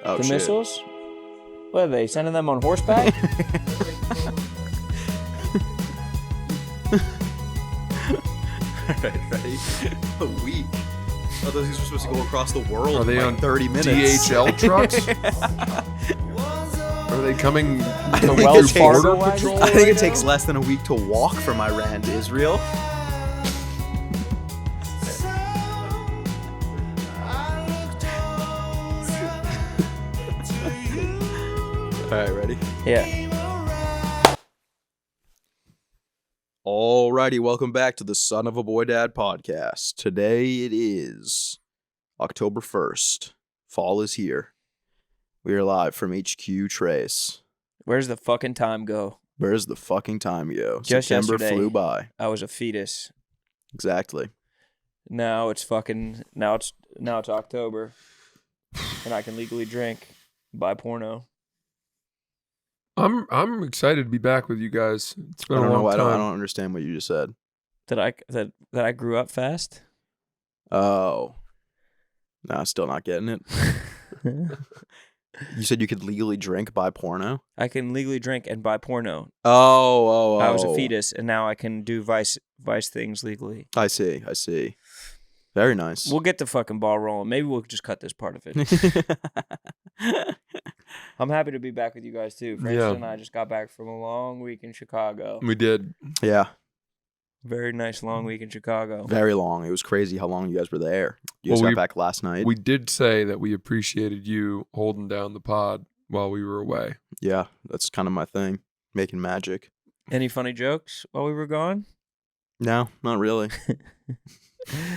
Oh, the shit. missiles? What are they sending them on horseback? Alright, ready? A week. I thought these were supposed to go across the world Are they in on 30 minutes. DHL trucks? Are they coming I to think Wells it takes- Border I Patrol? I think right it takes now? less than a week to walk from Iran to Israel. Alright, ready? Yeah. Alrighty, welcome back to the Son of a Boy Dad podcast. Today it is October 1st. Fall is here. We are live from HQ Trace. Where's the fucking time go? Where's the fucking time, yo? Just September yesterday. flew by. I was a fetus. Exactly. Now it's October, and I can legally drink, buy porno. I'm excited to be back with you guys. It's been I a don't long know. I time. don't understand what you just said. That I grew up fast. Oh. No, still not getting it. You said you could legally drink, buy porno? I can legally drink and buy porno. Oh. I was a fetus, and now I can do vice things legally. I see. Very nice. We'll get the fucking ball rolling. Maybe we'll just cut this part of it. I'm happy to be back with you guys too. Francis Yeah. and I just got back from a long week in Chicago. We did. Yeah, Very nice long week in Chicago. very long. It was crazy how long you guys were there. You guys Well, got back last night. We did say that we appreciated you holding down the pod while we were away. Yeah, that's kind of my thing. Making magic. Any funny jokes while we were gone? No, not really.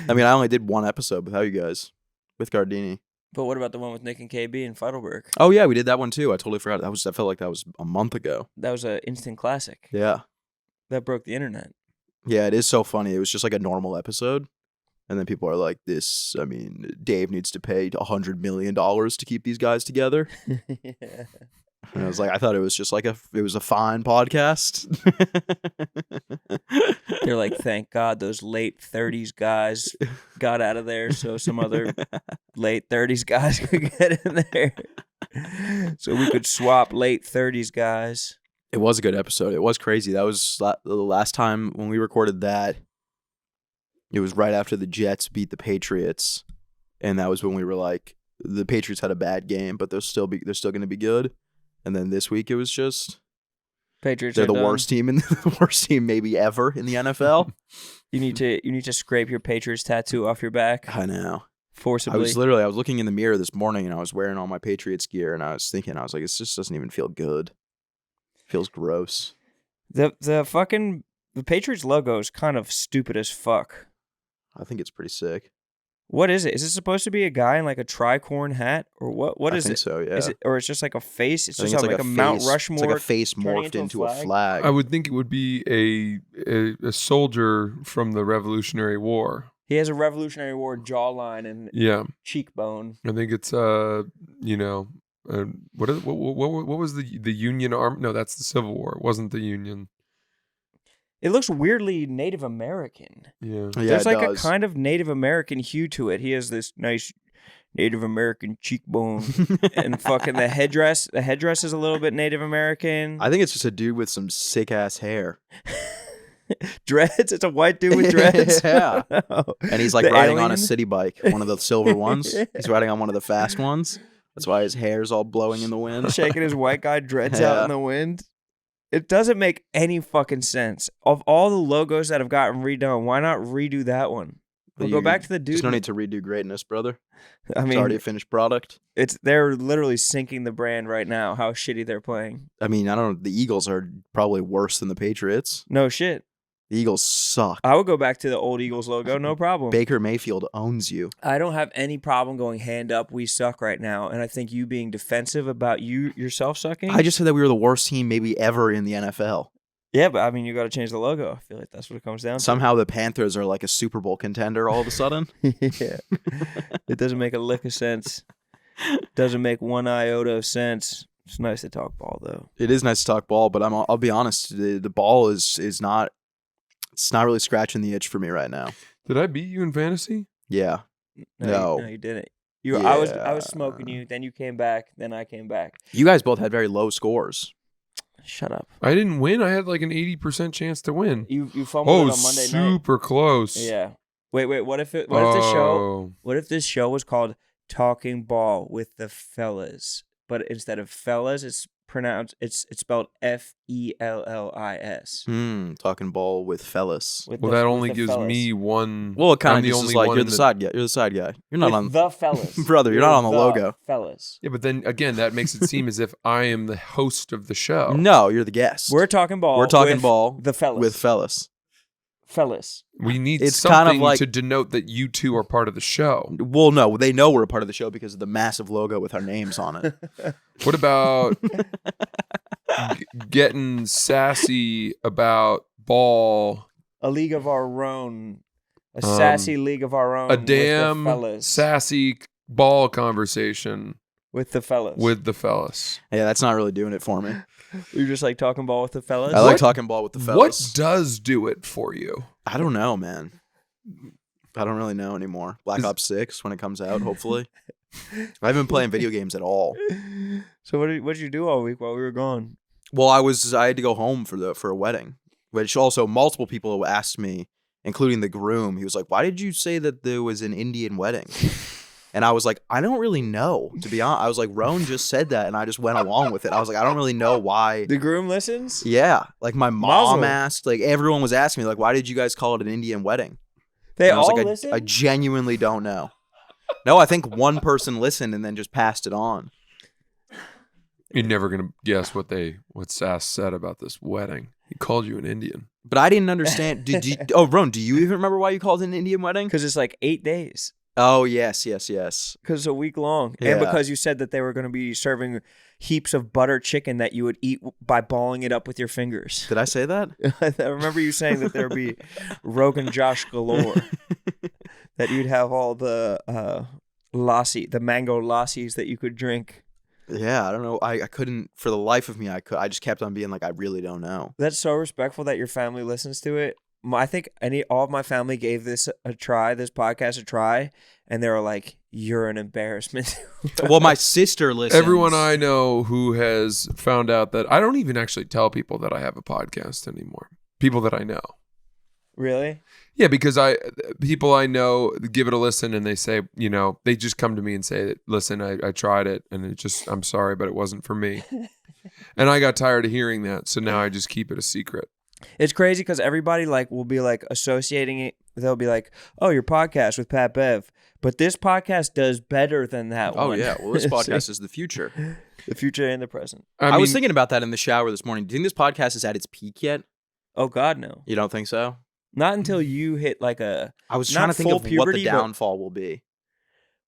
I mean, I only did one episode with how you guys, with Gardini. But what about the one with Nick and KB in Feidelberg? Oh yeah, we did that one too. I totally forgot. I felt like that was a month ago. That was an instant classic. Yeah. That broke the internet. Yeah, it is so funny. It was just like a normal episode. And then people are like, Dave needs to pay $100 million to keep these guys together. Yeah. And I was like, I thought it was just like it was a fine podcast. They're like, thank God those late 30s guys got out of there so some other late 30s guys could get in there. So we could swap late 30s guys. It was a good episode. It was crazy. That was the last time when we recorded that. It was right after the Jets beat the Patriots. And that was when we were like, the Patriots had a bad game, but they're still going to be good. And then this week it was just Patriots they're are the done. worst team the worst team maybe ever in the NFL. You need to scrape your Patriots tattoo off your back I know. forcibly. I was looking in the mirror this morning and I was wearing all my Patriots gear and I was like, it just doesn't even feel good. It feels gross. The Patriots logo is kind of stupid as fuck. I think it's pretty sick. What is it? Is it supposed to be a guy in like a tricorn hat or what? What is I think it? So, yeah. Is it, or it's just like a face? It's I think just it's like a Mount face. Rushmore. It's like a face turning morphed into a flag? flag. I would think it would be a soldier from the Revolutionary War. He has a Revolutionary War jawline and Yeah, cheekbone. I think it's what was the Union Army? No, that's the Civil War. It wasn't the Union. It looks weirdly Native American. Yeah. Yeah, There's it like does. a kind of Native American hue to it. He has this nice Native American cheekbone and fucking the headdress. The headdress is a little bit Native American. I think it's just a dude with some sick ass hair. Dreads. It's a white dude with dreads. Yeah. Oh. And he's like The riding on a alien? city bike, one of the silver ones. Yeah. He's riding on one of the fast ones. That's why his hair's all blowing in the wind. Shaking his white guy dreads out Yeah. in the wind. It doesn't make any fucking sense. Of all the logos that have gotten redone, why not redo that one? We'll go back to the dude. There's no need to redo greatness, brother. I It's already a mean, finished product. they're literally sinking the brand right now. How shitty they're playing. I mean, I don't know. The Eagles are probably worse than the Patriots. No shit. The Eagles suck. I would go back to the old Eagles logo, no problem. Baker Mayfield owns you. I don't have any problem going hand up. We suck right now, and I think you being defensive about yourself sucking. I just said that we were the worst team maybe ever in the NFL. Yeah, but I mean, you got to change the logo. I feel like that's what it comes down to. Somehow the Panthers are like a Super Bowl contender all of a sudden. Yeah. It doesn't make a lick of sense. Doesn't make one iota of sense. It's nice to talk ball, though. It is nice to talk ball, but I'll be honest. The ball is not. It's not really scratching the itch for me right now. Did I beat you in fantasy? Yeah. No. You didn't. I was Yeah. smoking you. Then you came back. Then I came back. You guys both had very low scores. Shut up. I didn't win. I had like an 80% chance to win. You fumbled it on Monday night. Super close. Yeah. Wait. What if this show was called Talking Ball with the Fellas, but instead of fellas, it's spelled FELLIS. Talking ball with fellas. Well, that only gives me one. Well, it kind I'm of the just only is like one you're in the side guy. You're the side guy. You're not with on the fellas, brother. You're not on the logo. Fellas. Yeah, but then again, that makes it seem as if I am the host of the show. No, you're the guest. We're talking ball. We're talking with ball the fellas. with fellas. Fellas. We need It's something kind of like- to denote that you two are part of the show. Well, no, they know we're a part of the show because of the massive logo with our names on it. What about getting sassy about ball? A league of our own. A sassy league of our own. A with the damn fellas. sassy ball conversation With the fellas. with the fellas. Yeah, that's not really doing it for me. You just like talking ball with the fellas? I like talking ball with the fellas. What does do it for you? I don't know, man. I don't really know anymore. Black Ops 6 when it comes out, hopefully. I haven't been playing video games at all. So what did you do all week while we were gone? Well, I had to go home for a wedding, which also multiple people asked me, including the groom. He was like, "Why did you say that there was an Indian wedding?" And I was like, "I don't really know, to be honest." I was like, "Roan just said that," and I just went along with it. I was like, "I don't really know why." The groom listens? Yeah, like my mom Mazel. asked, like everyone was asking me, like, "Why did you guys call it an Indian wedding?" They And I was all like, listen? I genuinely don't know. No, I think one person listened and then just passed it on. You're never gonna guess what Sass said about this wedding. He called you an Indian. But I didn't understand. Oh, Roan, do you even remember why you called it an Indian wedding? Because it's like 8 days. Oh, yes. Because it's a week long. Yeah. And because you said that they were going to be serving heaps of butter chicken that you would eat by balling it up with your fingers. Did I say that? I remember you saying that there would be Rogan Josh galore. That you'd have all the lassi, the mango lassies that you could drink. Yeah, I don't know. I couldn't, for the life of me, I just kept on being like, I really don't know. That's so respectful that your family listens to it. I think all of my family gave this podcast a try, and they were like, "You're an embarrassment." Well, my sister listens. Everyone I know who has found out that I don't even actually tell people that I have a podcast anymore. People that I know. Really? Yeah, because people I know give it a listen and they say, they just come to me and say, "Listen, I tried it and I'm sorry, but it wasn't for me." And I got tired of hearing that, so now I just keep it a secret. It's crazy because everybody will be associating it. They'll be like, "Oh, your podcast with Pat Bev," but this podcast does better than that one. Oh, yeah. Well, this podcast is the future. The future and the present. I was thinking about that in the shower this morning. Do you think this podcast is at its peak yet? Oh God, no. You don't think so? Not until you hit I was not trying to think full of puberty, what the but- downfall will be.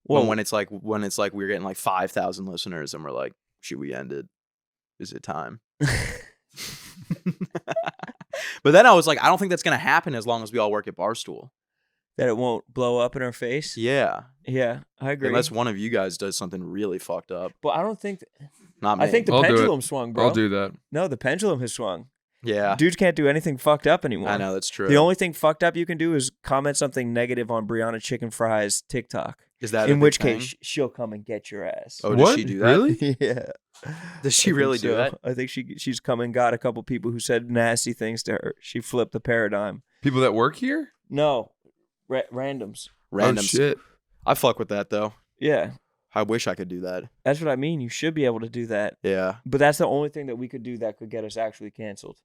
Well, when it's like we're getting like 5,000 listeners and we're like, should we end it? Is it time? But then I was like, I don't think that's gonna happen as long as we all work at Barstool. that it won't blow up in our face. Yeah, Yeah, I agree. unless one of you guys does something really fucked up. But I don't think. Not me. I think the I'll do it. pendulum swung, bro. I'll do that. No, the pendulum has swung. yeah, Dudes can't do anything fucked up anymore. I know that's true. The only thing fucked up you can do is comment something negative on Brianna Chicken Fry's TikTok. is that In a which big thing? case, she'll come and get your ass. Oh, does What? she do that? Really? Yeah. Does she I think really do so. that? I think she's come and got a couple people who said nasty things to her. She flipped the paradigm. People that work here? No, randoms. Random Oh, shit. I fuck with that though. Yeah, I wish I could do that. that's what I mean. You should be able to do that. Yeah. But that's the only thing that we could do that could get us actually canceled.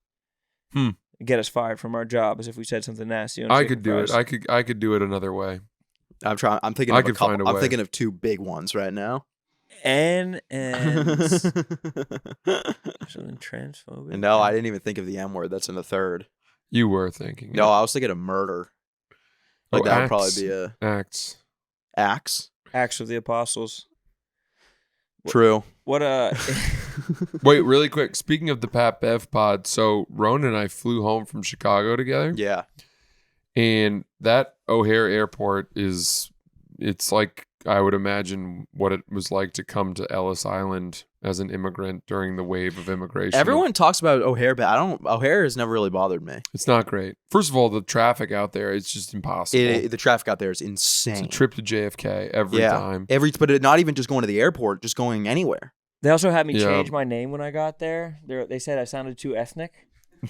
Get us fired from our job, as if we said something nasty. On I Chicken could do it. Fries. I could do it another way. I'm trying. I'm thinking. I Of a could couple. find a I'm way. thinking of two big ones right now. And something And transphobic. no, I didn't even think of the M word. That's in the third. You were thinking. No, I was thinking of murder. Like Oh, that would probably acts. be a Acts. axe. Acts of the Apostles. True. What Wait, really quick. Speaking of the Pat Bev pod, so Roan and I flew home from Chicago together. Yeah. And that O'Hare Airport it's like I would imagine what it was like to come to Ellis Island as an immigrant during the wave of immigration. Everyone talks about O'Hare, but O'Hare has never really bothered me. It's not great. First of all, the traffic out there is just impossible. The traffic out there is It's insane. a trip to JFK every time. But not even just going to the airport, just going anywhere. They also had me Yeah. change my name when I got there. They said I sounded too ethnic.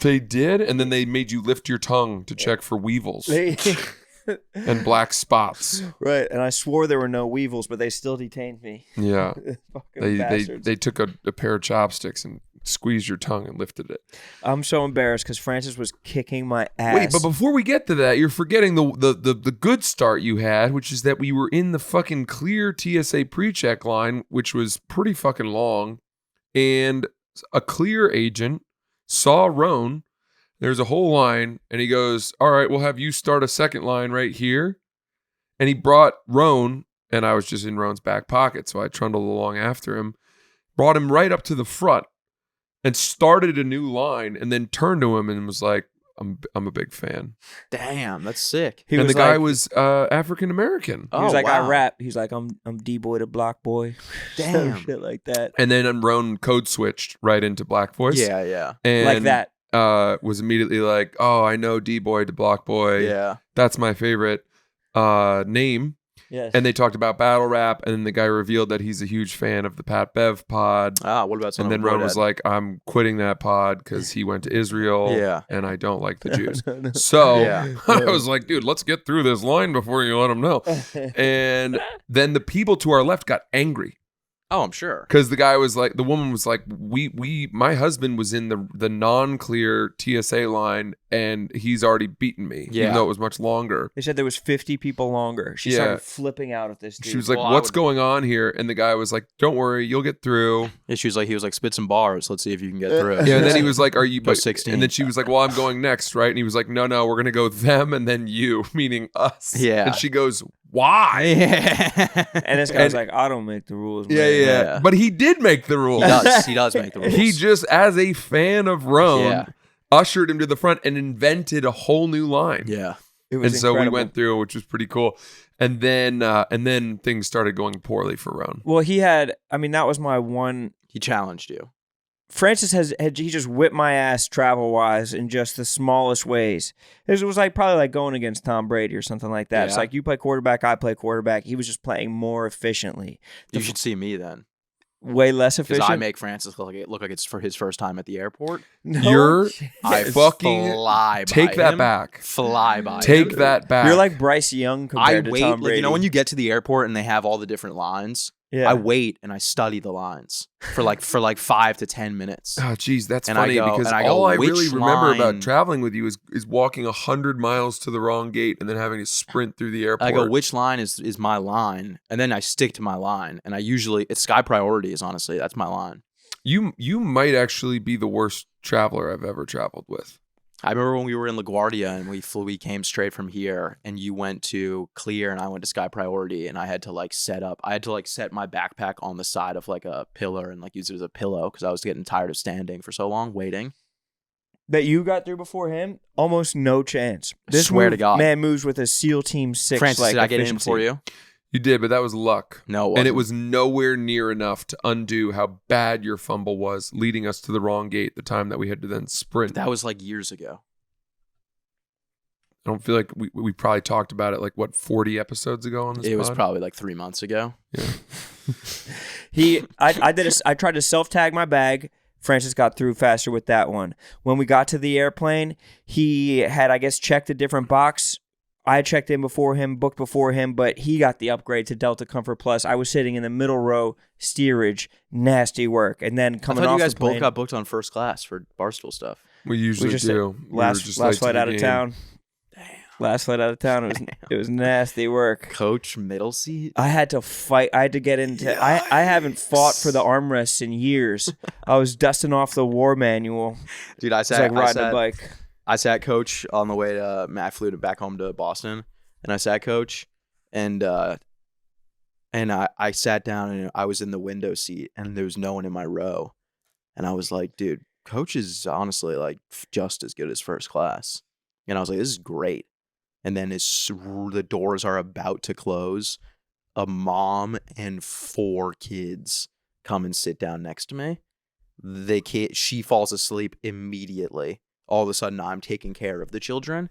They did, and then they made you lift your tongue to check for weevils and black spots. Right, and I swore there were no weevils, but they still detained me. Yeah. Fucking bastards. They took a pair of chopsticks and squeezed your tongue and lifted it. I'm so embarrassed because Francis was kicking my ass. Wait, but before we get to that, you're forgetting the good start you had, which is that we were in the fucking clear TSA pre-check line, which was pretty fucking long, and a clear agent saw Roan. There's a whole line, and he goes, all right, we'll have you start a second line right here. And he brought Roan, and I was just in Roan's back pocket, so I trundled along after him, brought him right up to the front and started a new line, and then turned to him and was like, I'm a big fan. Damn, that's sick. And the guy was African-American. He was like, I wow. rap. He's like, I'm D-boy to Block Boy. Some Damn. shit like that. And then Roan code switched right into Black Voice. Yeah. And Like that. Was immediately like, oh, I know D-Boy to Block Boy. Yeah. That's my favorite name. Yes. And they talked about battle rap, and then the guy revealed that he's a huge fan of the Pat Bev pod. What about And some then Roan was like, I'm quitting that pod because he went to Israel. Yeah. And I don't like the Jews. So Yeah. I was like, dude, let's get through this line before you let him know. And then the people to our left got angry. Oh, I'm sure. Because the guy was like, the woman was like, my husband was in the non-clear TSA line, and he's already beaten me, even though it was much longer. They said there was 50 people longer. She started flipping out at this dude. She was like, Well, what's going on here? And the guy was like, don't worry, you'll get through. Yeah, he was like, spit some bars. Let's see if you can get through. Yeah, and then he was like, are you... Go 16. And then she was like, well, I'm going next, right? And he was like, no, we're going to go them and then you, meaning us. Yeah. And she goes, why? And this guy was like, I don't make the rules, man. Yeah. But he did make the rules. He does make the rules. He just, as a fan of Roan, Yeah. ushered him to the front and invented a whole new line. Yeah. It was And so we incredible. went through, which was pretty cool. And then things started going poorly for Roan. Well, that was my one. He challenged you. Francis he just whipped my ass travel wise in just the smallest ways. It was like probably like going against Tom Brady or something like that. It's Yeah. like you play quarterback, I play quarterback. He was just playing more efficiently. You should see me then. Way less Because efficient. I make Francis look like it's for his first time at the airport. You're I fucking fly by take that him, back. Fly by Take him. that back. You're like Bryce Young I compared to wait, Tom Brady. like, you know, when you get to the airport and they have all the different lines. yeah. I wait and I study the lines for like 5 to 10 minutes. Oh, geez, that's And funny I go- because and I go, all I which really remember line- about traveling with you is walking 100 miles to the wrong gate and then having to sprint through the airport. I go, which line is my line? And then I stick to my line. And I usually, it's Sky Priorities, honestly. That's my line. You might actually be the worst traveler I've ever traveled with. I remember when we were in LaGuardia and we came straight from here and you went to Clear and I went to Sky Priority and I had to set my backpack on the side of like a pillar and like use it as a pillow because I was getting tired of standing for so long waiting. that you got through before him, almost no chance. This Swear to God. man moves with a SEAL Team 6. Francis, like, did I get in efficiency. before you? You did, but that was luck. No, And it was nowhere near enough to undo how bad your fumble was, leading us to the wrong gate the time that we had to then sprint. That was like years ago. I don't feel like we probably talked about it 40 episodes ago on this It was pod? probably like 3 months ago. Yeah. I tried to self-tag my bag. Francis got through faster with that one. When we got to the airplane, he had, I guess, checked a different box. I had checked in before him, booked before him, but he got the upgrade to Delta Comfort Plus. I was sitting in the middle row, steerage, nasty work. And then I coming thought off you guys the plane, both got booked on first class for Barstool stuff. We usually just do. We were last just late to flight the out of game. town. Damn. Last flight out of town. It was nasty work. Coach middle seat? I had to fight. I had to get into. I haven't fought for the armrests in years. I was dusting off the war manual. Dude, I It's like riding a sat, bike. I sat coach on the way to I flew back home to Boston and I sat coach and I sat down and I was in the window seat and there was no one in my row. And I was like, dude, coach is honestly like just as good as first class. And I was like, this is great. And then as the doors are about to close, a mom and 4 kids come and sit down next to me. She falls asleep immediately. All of a sudden, I'm taking care of the children.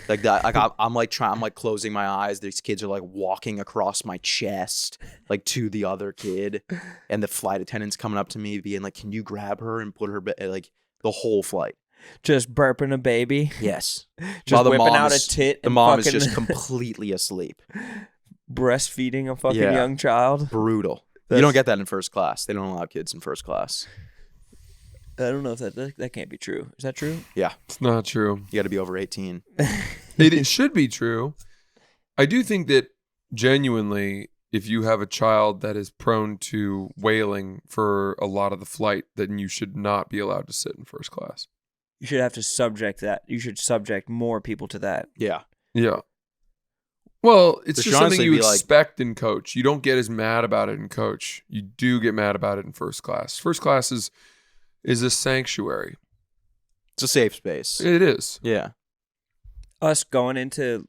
Like that, like I'm like closing my eyes. These kids are like walking across my chest, like to the other kid, and the flight attendant's coming up to me, being like, "Can you grab her and put her like the whole flight?" Just burping a baby. Yes, Just whipping out a tit. The and mom is fucking just completely asleep. breastfeeding a fucking Yeah. young child. Brutal. You don't get that in first class. They don't allow kids in first class. I don't know if that can't be true. Is that true? Yeah, It's not true. you got to be over 18. It should be true. I do think that genuinely, if you have a child that is prone to wailing for a lot of the flight, then you should not be allowed to sit in first class. You should have to subject that. You should subject more people to that. Yeah. Yeah. Well, it's There just should something honestly you be, like- expect in coach. You don't get as mad about it in coach. You do get mad about it in first class. First class is a sanctuary. It's a safe space. It is. Yeah. Us going into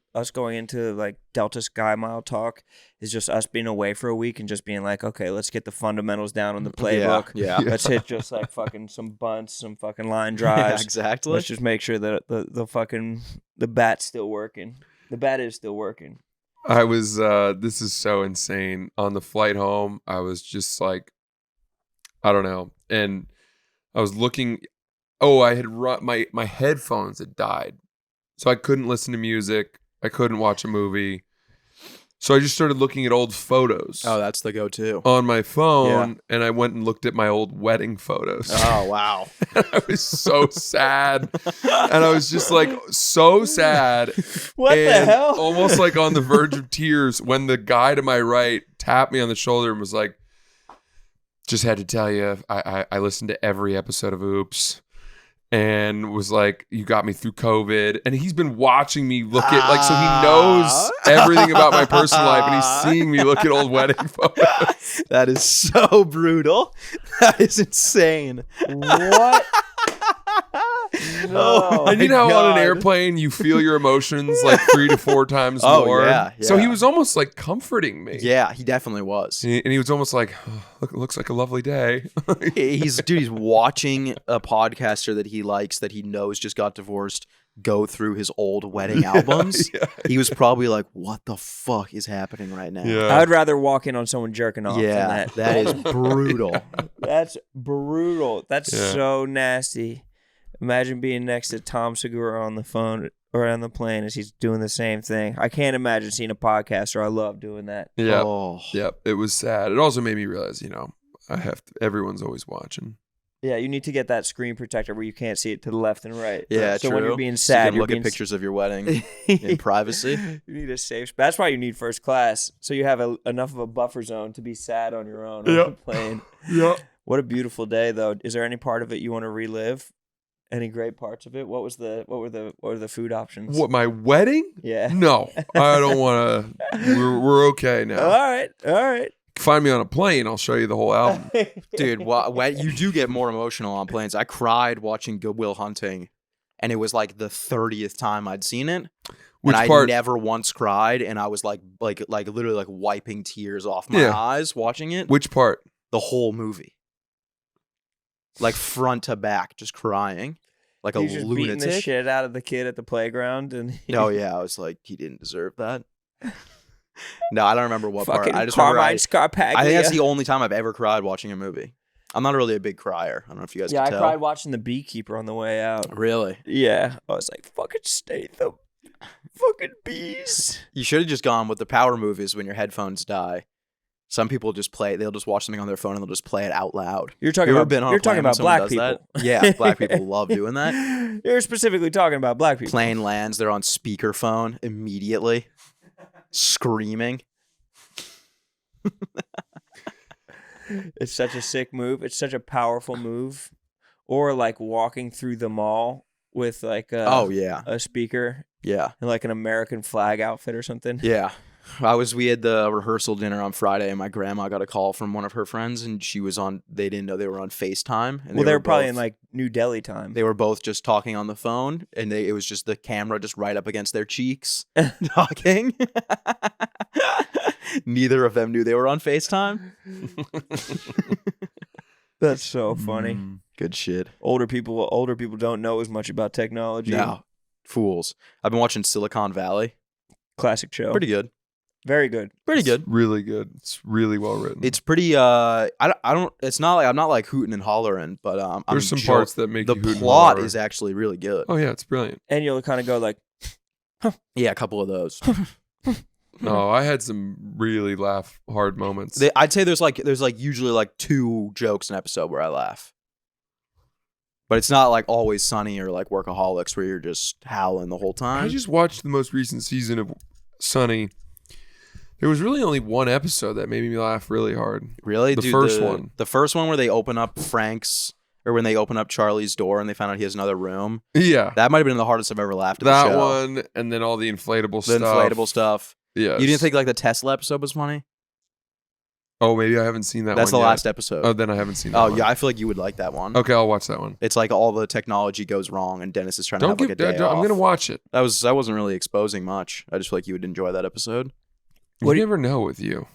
like Delta Sky Mile talk is just us being away for a week and just being like, okay, let's get the fundamentals down on the playbook. Yeah. Let's hit just like fucking some bunts, some fucking line Yeah, drives. exactly. Let's just make sure that the bat's still working. The bat is still working. I was this is so insane. On the flight home, I was just like, I don't know. And I was looking, I had my headphones had died. So I couldn't listen to music. I couldn't watch a movie. So I just started looking at old photos Oh, that's the go-to. on my phone, and I went and looked at my old wedding photos. Oh, wow. I was so sad. And I was just like so sad. What the and hell? Almost like on the verge of tears when the guy to my right tapped me on the shoulder and was like, just had to tell you, I listened to every episode of Oops. And was like, you got me through COVID. And he's been watching me look at, like, so he knows everything about my personal life. And he's seeing me look at old wedding photos. That is so brutal. That is insane. What? Oh, And you know, my how on an God. airplane, you feel your emotions like 3 to 4 times Oh, more. yeah, So he yeah. was almost like comforting me. Yeah, he definitely was. And he was almost like, oh, look, it looks like a lovely day. He's watching a podcaster that he likes, that he knows just got divorced, go through his old wedding albums. yeah. He was probably like, what the fuck is happening right now? Yeah. I would rather walk in on someone jerking off than Yeah, that. that is brutal. That's brutal. That's Yeah. so nasty. Imagine being next to Tom Segura on the phone or on the plane as he's doing the same thing. I can't imagine seeing a podcaster. I love doing that. Yeah. Oh. Yep. It was sad. It also made me realize, everyone's always watching. Yeah, you need to get that screen protector where you can't see it to the left and right. Yeah, so true. when you're being So you sad, can you're look being at pictures of your wedding in privacy. You need a safe. That's why you need first class, so you have enough of a buffer zone to be sad on your own on the plane. Yeah. What a beautiful day, though. Is there any part of it you want to relive? Any great parts of it? What were the food options? What, my wedding? Yeah. No, I don't want to. We're okay now. All right. Find me on a plane. I'll show you the whole album. Dude, you do get more emotional on planes. I cried watching Good Will Hunting, and it was like the 30th time I'd seen it. Which and part? I never once cried, and I was like literally like wiping tears off my eyes watching it. Which part? The whole movie, like front to back, just crying like He's a just beating the lunatic. shit out of the kid at the playground, and Oh yeah, I was like, he didn't deserve that. No, I don't remember what part. fucking I just remember Carmine Scarpaglia. I think that's the only time I've ever cried watching a movie. I'm not really a big crier. I don't know if you guys Yeah, I can tell. cried watching The Beekeeper on the way out. Really? Yeah, I was like, fucking Statham, fucking bees. You should have just gone with the power movies when your headphones die. Some people just play. They'll just watch something on their phone and they'll just play it out loud. You're talking You ever about been on a you're plane talking when about someone black does people. that? Yeah, black people love doing that. You're specifically talking about black people. Plane lands. They're on speakerphone immediately, screaming. It's such a sick move. It's such a powerful move. Or like walking through the mall with like Oh yeah, a speaker yeah, and like an American flag outfit or something. yeah. We had the rehearsal dinner on Friday, and my grandma got a call from one of her friends, and she was on. They didn't know they were on FaceTime. And Well, they were probably both- in like New Delhi time. They were both just talking on the phone, and it was just the camera just right up against their cheeks, talking. Neither of them knew they were on FaceTime. That's so funny. Good shit. Older people don't know as much about technology. No, fools. I've been watching Silicon Valley. Classic show. Pretty good. Very good. Pretty good. Really good. It's really well written. It's pretty. I don't. It's not like I'm not like hooting and hollering, but There's some parts that make the you hoot and plot holler. is actually really good. Oh yeah, it's brilliant. And you'll kind of go like, Yeah, a couple of those. No, I had some really laugh hard moments. I'd say there's usually like 2 jokes an episode where I laugh. But it's not like Always Sunny or like Workaholics where you're just howling the whole time. I just watched the most recent season of Sunny. There was really only one episode that made me laugh really hard. Really? The Dude, first one. The first one where they open up Frank's, or when they open up Charlie's door and they found out he has another room. Yeah. That might have been the hardest I've ever laughed at That the show. one, and then all the inflatable The stuff. inflatable stuff. Yeah. You didn't think like the Tesla episode was funny? Oh, maybe I haven't seen that That's one the yet. last episode. Oh, then I haven't seen that Oh, one. yeah, I feel like you would like that one. Okay, I'll watch that one. It's like all the technology goes wrong and Dennis is trying to Don't have like a day off. I'm going to watch it. That wasn't really exposing much. I just feel like you would enjoy that episode. You never know with you.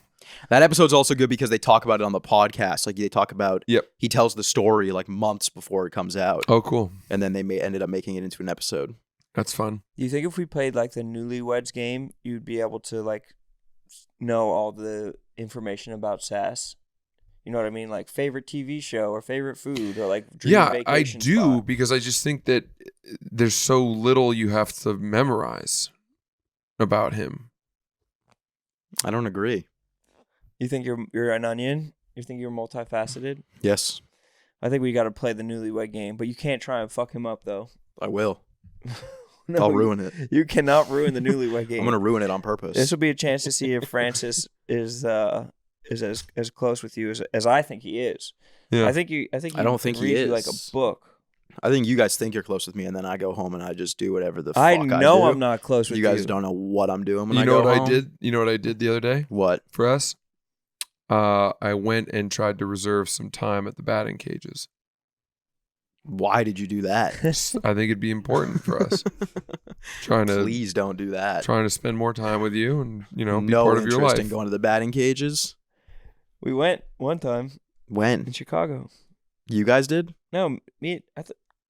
That episode's also good because they talk about it on the podcast. Like they talk about, Yep. He tells the story like months before it comes out, Oh, cool. and then they ended up making it into an episode. That's fun. do you think if we played like the Newlyweds game, you'd be able to like know all the information about Sass? You know what I mean? Like favorite TV show or favorite food or like dream Yeah, I vacation do spot. because I just think that there's so little you have to memorize about him. I don't agree. You think you're an onion? You think you're multifaceted? Yes, I think we got to play the Newlywed game, but you can't try and fuck him up though. I will. No, I'll ruin it. You cannot ruin the Newlywed game. I'm gonna ruin it on purpose. This will be a chance to see if Francis is as close with you as I think he is. Yeah. I don't think he read you like a is. book. I think you guys think you're close with me, and then I go home and I just do whatever the fuck I I know do. I'm not close with You guys don't know what I'm doing when You I know go what home. I did? You know what I did the other day What? for us? I went and tried to reserve some time at the batting cages. Why did you do that? I think it'd be important for us. Trying to Please don't do that. trying to spend more time with you and be no part of your interest life. in going to the batting cages. We went one time When? in Chicago. You guys did? No, me.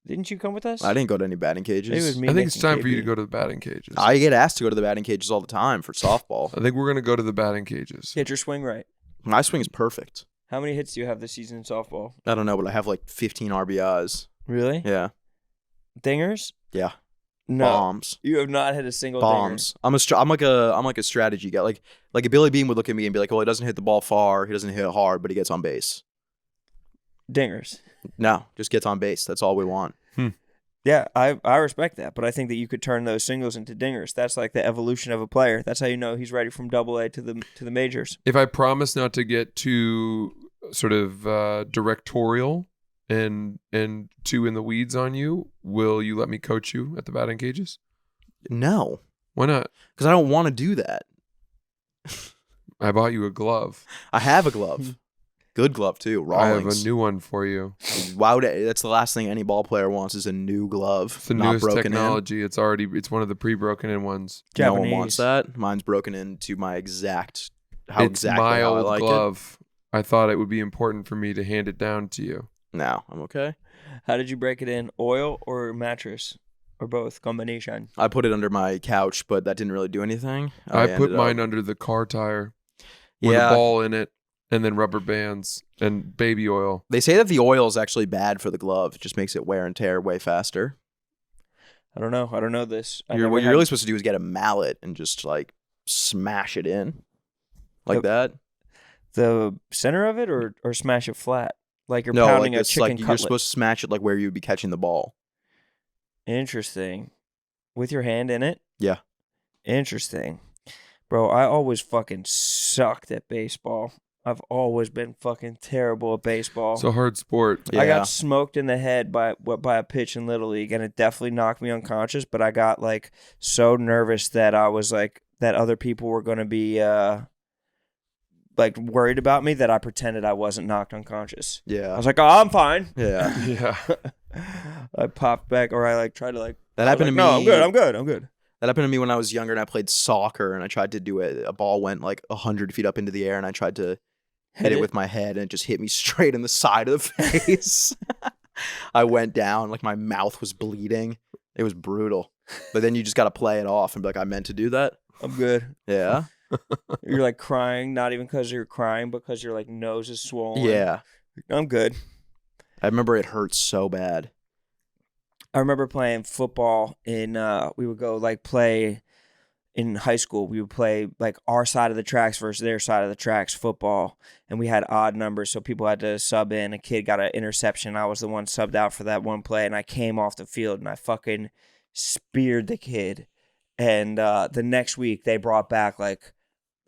Didn't you come with us? I didn't go to any batting cages. It was me. I think Nick, it's and time for you to KB. go to the batting cages. I get asked to go to the batting cages all the time for softball. I think we're gonna go to the batting cages. Get your swing right. My swing is perfect. How many hits do you have this season in softball? I don't know, but I have like 15 RBIs. Really? Yeah. Dingers? Yeah. No. Bombs. You have not hit a single Bombs. I'm like a strategy guy. Like a Billy Bean would look at me and be like, "Well, he doesn't hit the ball far. He doesn't hit it hard, but he gets on base." dinger. Dingers. No, just gets on base. That's all we want. Yeah, I respect that, but I think that you could turn those singles into dingers. That's like the evolution of a player. That's how you know he's ready from AA to the majors. If I promise not to get too sort of directorial and too in the weeds on you, will you let me coach you at the batting cages? No, Why not? because I don't want to do that. I bought you a glove. I have a glove. Good glove too. I have Rawlings. a new one for you. Why would that's the last thing any ball player wants is a new glove. It's the not newest broken technology. It's one of the pre-broken in ones. in. No one Japanese. wants that. Mine's broken into my exact It's my how I old like glove. I thought it would be important for me to hand it down to you. it. No, I'm okay. How did you break it in? Oil or mattress? Or both? Combination? I put it under my couch, but that didn't really do anything. I put ended up- mine under the car tire with Yeah. a ball in it, and then rubber bands and baby oil. They say that the oil is actually bad for the glove. It just makes it wear and tear way faster. I don't know. I don't know this. What you're really supposed to do is get a mallet and just like smash it in like that. the center of it or smash it flat? Like you're No, pounding like a it's chicken like cutlet. you're supposed to smash it like where you'd be catching the ball. Interesting. With your hand in it? Yeah. Interesting. Bro, I always fucking sucked at baseball. I've always been fucking terrible at baseball. It's a hard sport. Yeah. I got smoked in the head by a pitch in Little League, and it definitely knocked me unconscious, but I got like so nervous that I was like that other people were going to be like worried about me, that I pretended I wasn't knocked unconscious. Yeah. I was like, oh, I'm fine. Yeah. Yeah. I popped back, or I like tried to like. That happened to me. No, I'm good. I'm good. I'm good. That happened to me when I was younger and I played soccer and I tried to do it. A ball went like 100 feet up into the air and I tried to hit it with my head and it just hit me straight in the side of the face. I went down, like my mouth was bleeding. It was brutal. But then you just got to play it off and be like, I meant to do that. I'm good. Yeah. You're like crying, not even because you're crying, because your like nose is swollen. Yeah. I'm good. I remember it hurt so bad. I remember playing football in, we would go like play in high school. We would play like our side of the tracks versus their side of the tracks football. And we had odd numbers. So people had to sub in. A kid got an interception. I was the one subbed out for that one play. And I came off the field and I fucking speared the kid. And the next week they brought back like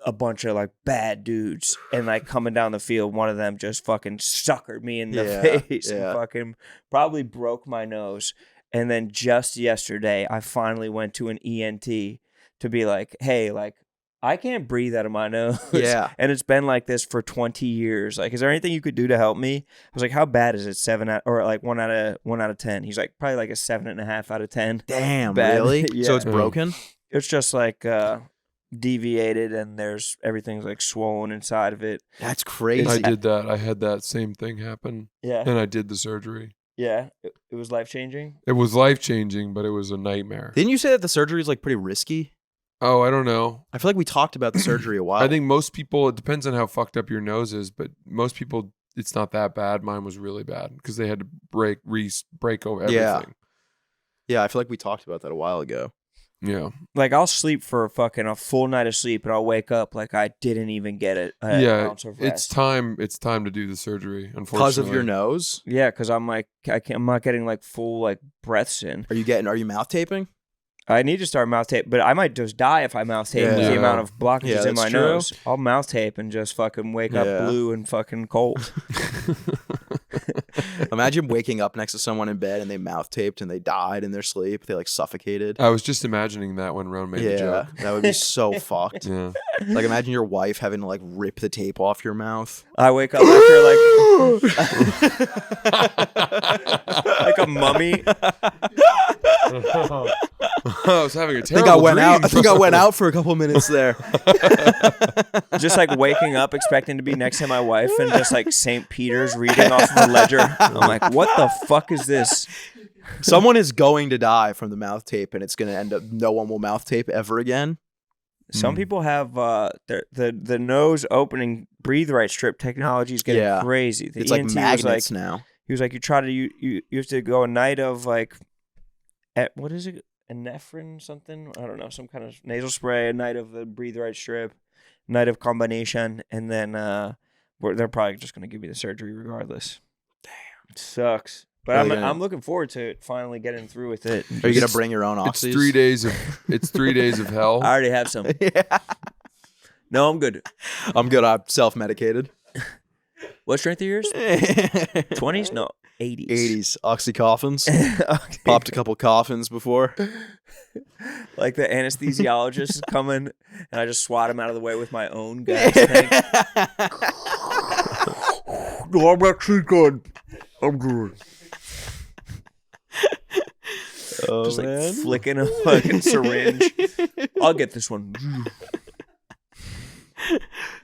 a bunch of like bad dudes, and like coming down the field, one of them just fucking suckered me in the face and fucking probably broke my nose. And then just yesterday, I finally went to an ENT to be like, hey, like I can't breathe out of my nose. Yeah. And it's been like this for 20 years. Like, is there anything you could do to help me? I was like, how bad is it? 1 out of 10. He's like, probably like a 7.5 out of 10. Damn, Bad. really? Yeah. So it's broken? It's just like deviated, and everything's like swollen inside of it. That's crazy. I did that. I had that same thing happen. Yeah. And I did the surgery. Yeah. It was life-changing. It was life-changing, but it was a nightmare. Didn't you say that the surgery is like pretty risky? Oh, I don't know. I feel like we talked about the surgery a while. I think most people, it depends on how fucked up your nose is, but most people, it's not that bad. Mine was really bad because they had to break over everything. Yeah, I feel like we talked about that a while ago. Yeah. Like I'll sleep for a full night of sleep, and I'll wake up like I didn't even get it. An ounce of rest. It's time to do the surgery, unfortunately. Because of your nose? Yeah, because I'm like I'm not getting like full like breaths in. Are you mouth taping? I need to start mouth tape, but I might just die if I mouth tape with the amount of blockages in my nose. I'll mouth tape and just fucking wake up blue and fucking cold. Imagine waking up next to someone in bed and they mouth taped and they died in their sleep. They like suffocated. I was just imagining that when Roan made the joke. That would be so fucked. Yeah. Like imagine your wife having to like rip the tape off your mouth. I wake up after like like a mummy. I was having a terrible dream. I think I went out for a couple minutes there. Just like waking up expecting to be next to my wife and just like St. Peter's reading off of a ledger. I'm like, what the fuck is this? Someone is going to die from the mouth tape and it's going to end up no one will mouth tape ever again. Some people have the nose opening breathe right strip technology is getting crazy. The it's ENT like magnets now. He was like, you have to go a night of like, what is it? Epinephrine something? I don't know. Some kind of nasal spray, a night of the breathe right strip, night of combination, and then they're probably just going to give you the surgery regardless. Damn. It sucks. But I'm looking forward to it, finally getting through with it. Are you going to bring your own oxys? It's 3 days of hell. I already have some. Yeah. No, I'm good. I'm good. I'm self-medicated. What strength are yours? 20s? No, 80s. 80s. Oxycoffins. Popped a couple coffins before. Like the anesthesiologist is coming, and I just swat him out of the way with my own gas tank. No, I'm actually good. I'm good. Oh, just like man. flicking a fucking syringe. I'll get this one.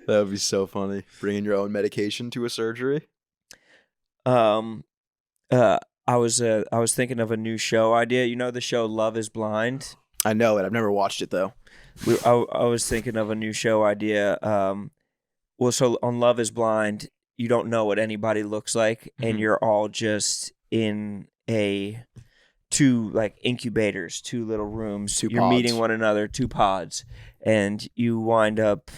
That would be so funny. Bringing your own medication to a surgery. I was thinking of a new show idea. You know the show Love is Blind? I know it. I've never watched it though. I was thinking of a new show idea. So on Love is Blind, you don't know what anybody looks like, and you're all just in two like incubators, 2 little rooms. You're pods. meeting one another, 2 pods, and you wind up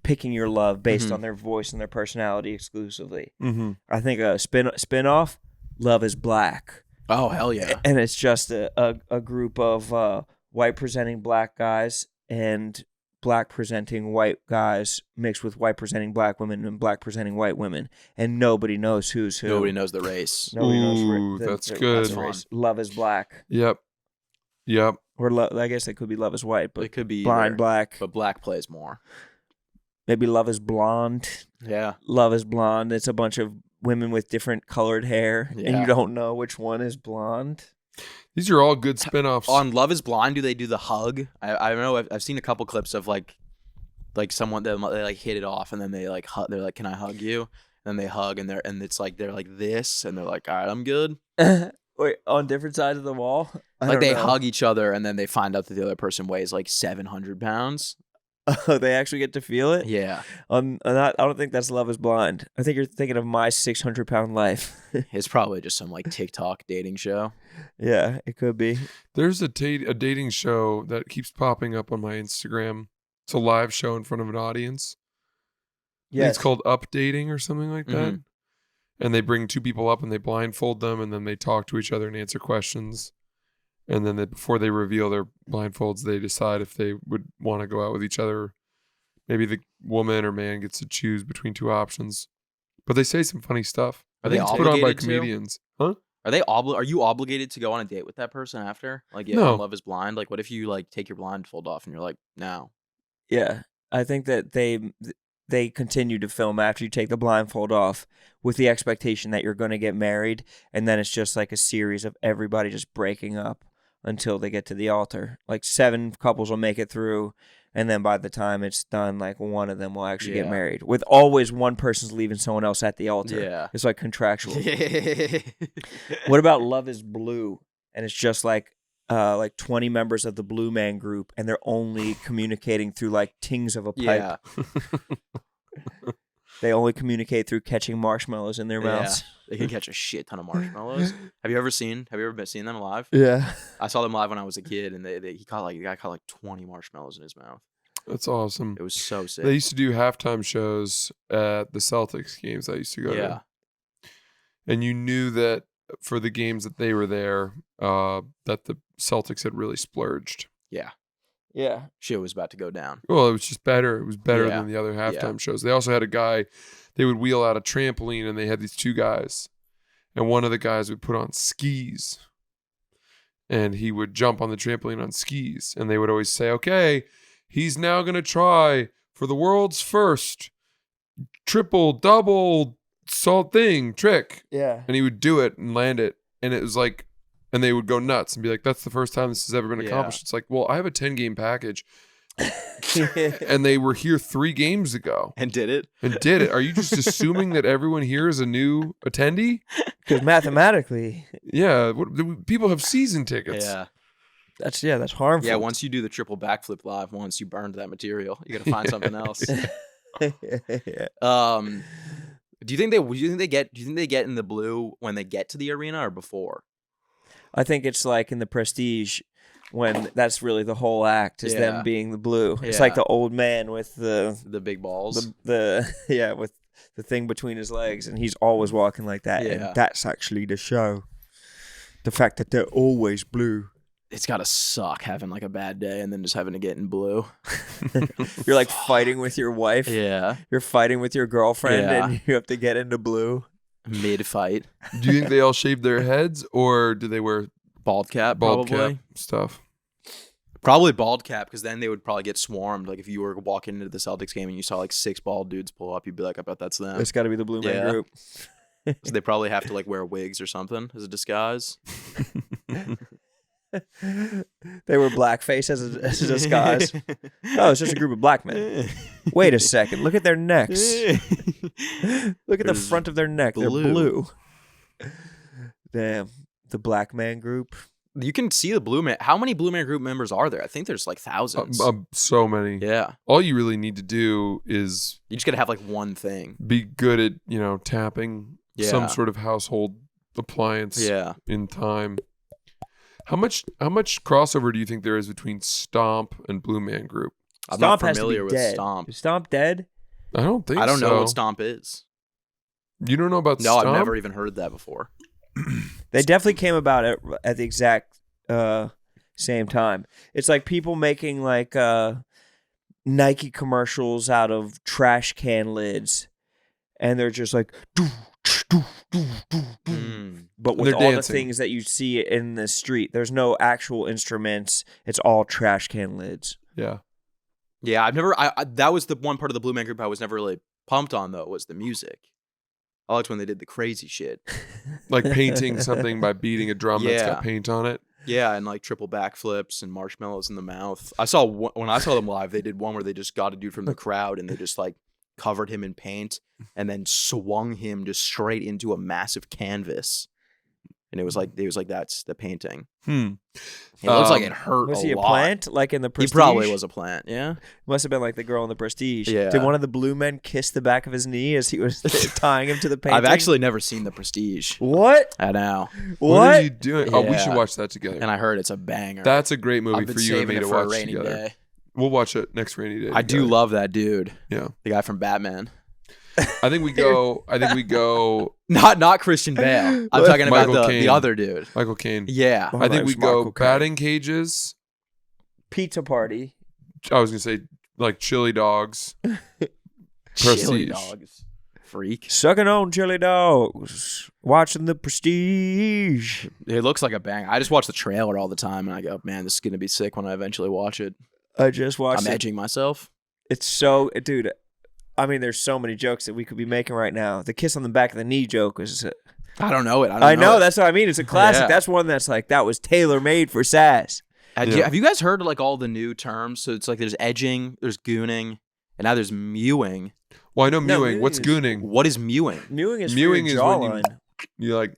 picking your love based on their voice and their personality exclusively. Mm-hmm. I think a spin-off, Love is Black. Oh, hell yeah. And it's just a group of white presenting black guys and black presenting white guys mixed with white presenting black women and black presenting white women, and nobody knows who's who. Nobody knows the race. Nobody Ooh, knows that's good. the race. Love is Black. Yep. What Or I guess it could be Love is White, but It could be Blind either, Black. but black plays more. Maybe Love is Blonde. Yeah. Love is Blonde. It's a bunch of women with different colored hair, and Yeah. you don't know which one is blonde. These are all good spinoffs. On Love is Blind, do they do the hug? I know I've seen a couple clips of like someone that they like hit it off and then they like they're like, can I hug you? And then they hug and it's like they're like this and they're like, all right, I'm good. Wait, on different sides of the wall? Like they hug each other and then they find out that the other person weighs like 700 pounds. Oh, they actually get to feel it? Yeah. I don't think that's Love is Blind. I think you're thinking of My 600-Pound Life. It's probably just some like TikTok dating show. Yeah, it could be. There's a dating show that keeps popping up on my Instagram. It's a live show in front of an audience. Yeah, it's called Updating or something like that. And they bring two people up and they blindfold them and then they talk to each other and answer questions. And then before they reveal their blindfolds, they decide if they would want to go out with each other. Maybe the woman or man gets to choose between two options. But they say some funny stuff. Are they it's put on by obligated to? comedians? Huh? Are you obligated to go on a date with that person after? Like, yeah, No. on Love is Blind. Like, what if you like take your blindfold off and you're like, no? Yeah, I think that they continue to film after you take the blindfold off with the expectation that you're going to get married, and then it's just like a series of everybody just breaking up until they get to the altar. Like 7 couples will make it through, and then by the time it's done, like one of them will actually get married. With always one person's leaving someone else at the altar. Yeah. It's like contractual. What about Love is Blue? And it's just like 20 members of the Blue Man Group, and they're only communicating through like tings of a pipe. Yeah. They only communicate through catching marshmallows in their mouths. They can catch a shit ton of marshmallows. Have you ever seen them live? Yeah. I saw them live when I was a kid, and the guy caught like 20 marshmallows in his mouth. That's awesome. It was so sick. They used to do halftime shows at the Celtics games I used to go to. And you knew that for the games that they were there, that the Celtics had really splurged. Yeah. Yeah. Shit was about to go down. Well, it was just better. It was better Yeah. than the other halftime shows. They also had a guy, they would wheel out a trampoline, and they had these two guys. And one of the guys would put on skis. And he would jump on the trampoline on skis. And they would always say, okay, he's now going to try for the world's first triple, double salt thing trick. Yeah. And he would do it and land it. And it was like, and they would go nuts and be like, that's the first time this has ever been accomplished. It's like, well, I have a 10-game package. And they were here 3 games ago. And did it? Are you just assuming that everyone here is a new attendee? Because mathematically, Yeah. People have season tickets. Yeah. that's harmful. Yeah, once you do the triple backflip live, once you burned that material, you got to find something else. Do you think they get in the blue when they get to the arena or before? I think it's like in the Prestige when that's really the whole act is them being the blue. It's like the old man with the big balls. With the thing between his legs, and he's always walking like that. Yeah. And that's actually the show. The fact that they're always blue. It's gotta suck having like a bad day and then just having to get in blue. You're like fighting with your wife. Yeah. You're fighting with your girlfriend, Yeah. and you have to get into blue. Mid-fight. Do you think they all shaved their heads, or do they wear Bald cap, bald probably. cap stuff? Probably bald cap, because then they would probably get swarmed. Like if you were walking into the Celtics game and you saw like 6 bald dudes pull up, you'd be like, I bet that's them. It's got to be the Blue Man Yeah. Group. So they probably have to like wear wigs or something as a disguise. They were blackface as a disguise. Oh, it's just a group of black men. Wait a second. Look at their necks. Look at the There's front of their neck. blue. They're blue. Damn. The Black Man Group. You can see the Blue Man. How many Blue Man Group members are there? I think there's like thousands. So many. Yeah. All you really need to do is You just gotta have like one thing. be good at, tapping Yeah. some sort of household appliance Yeah. in time. How much crossover do you think there is between Stomp and Blue Man Group? I'm Stomp not has to be familiar with dead. Stomp. Is Stomp dead? I don't think so. I don't know what Stomp is. You don't know about No, Stomp? I've never even heard that before. They definitely came about at the exact same time. It's like people making like Nike commercials out of trash can lids, and they're just like, But with They're all dancing. the things that you see in the street, there's no actual instruments. It's all trash can lids. Yeah. Yeah, I've never. That was the one part of the Blue Man Group I was never really pumped on though. Was the music. I liked when they did the crazy shit. Like painting something by beating a drum that's got paint on it. Yeah, and like triple backflips and marshmallows in the mouth. I saw when I saw them live, they did one where they just got a dude from the crowd and they just like covered him in paint and then swung him just straight into a massive canvas. And it was like that's the painting. It looks like it hurt. Was a he a lot. plant like in the Prestige? He probably was a plant. Yeah, Must have been like the girl in the Prestige. Yeah. Did one of the blue men kiss the back of his knee as he was tying him to the painting? I've actually never seen the Prestige. What? I know, What are What? you doing? Oh, we should Yeah. watch that together. and I heard it's a banger. That's a great movie I've been for you and me saving to it for a watch rainy together. day. We'll watch it next rainy day. I do together. love that dude. Yeah. The guy from Batman. I think we go. Not Christian Bale. I'm talking about Michael the Caine. other dude. Michael Caine. Yeah. Oh, I think it we was go Michael Caine. batting cages. Pizza party. I was gonna say like chili dogs. Chili Prestige. dogs. Freak. Sucking on chili dogs. Watching the Prestige. It looks like a bang. I just watch the trailer all the time and I go, man, this is going to be sick when I eventually watch it. I just watched I'm it. edging myself. It's so, dude. I mean, there's so many jokes that we could be making right now. The kiss on the back of the knee joke was. I don't know it. I know it. that's what I mean. It's a classic. Yeah. That's one that's like that was tailor made for sass. Have you guys heard of like all the new terms? So it's like there's edging, there's gooning, and now there's mewing. Well, I know No, mewing. What's mewing gooning? What is mewing? Mewing is Mewing for is your when you- jawline. You like,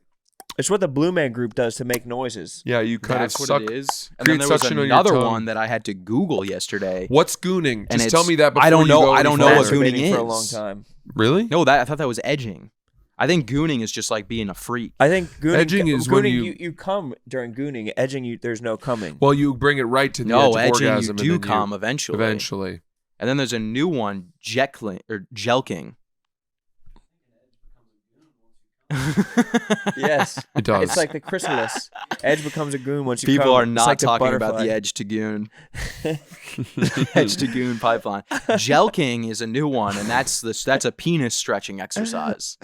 It's what the Blue Man Group does to make noises. yeah, you kind That's of what suck. it is. And then create there was suction on your another tongue. one that I had to Google yesterday. What's gooning? And Just tell it's- me that. Before I don't you know- go I any don't know what farther. gooning Masturbating for a is. long time. Really? No, I thought that was edging. I think gooning is just like being a freak. I think gooning, Edging is when you come during gooning. Edging, there's no coming. Well, you bring it right to the No, edge of edging you orgasm. do and then come eventually. Eventually. And then there's a new one, jelking. Yes, It does. it's like the chrysalis. Edge becomes a goon once you People come. are It's not like the talking about butterfly. the edge to goon. Edge to goon pipeline. Jelking is a new one, and that's a penis stretching exercise.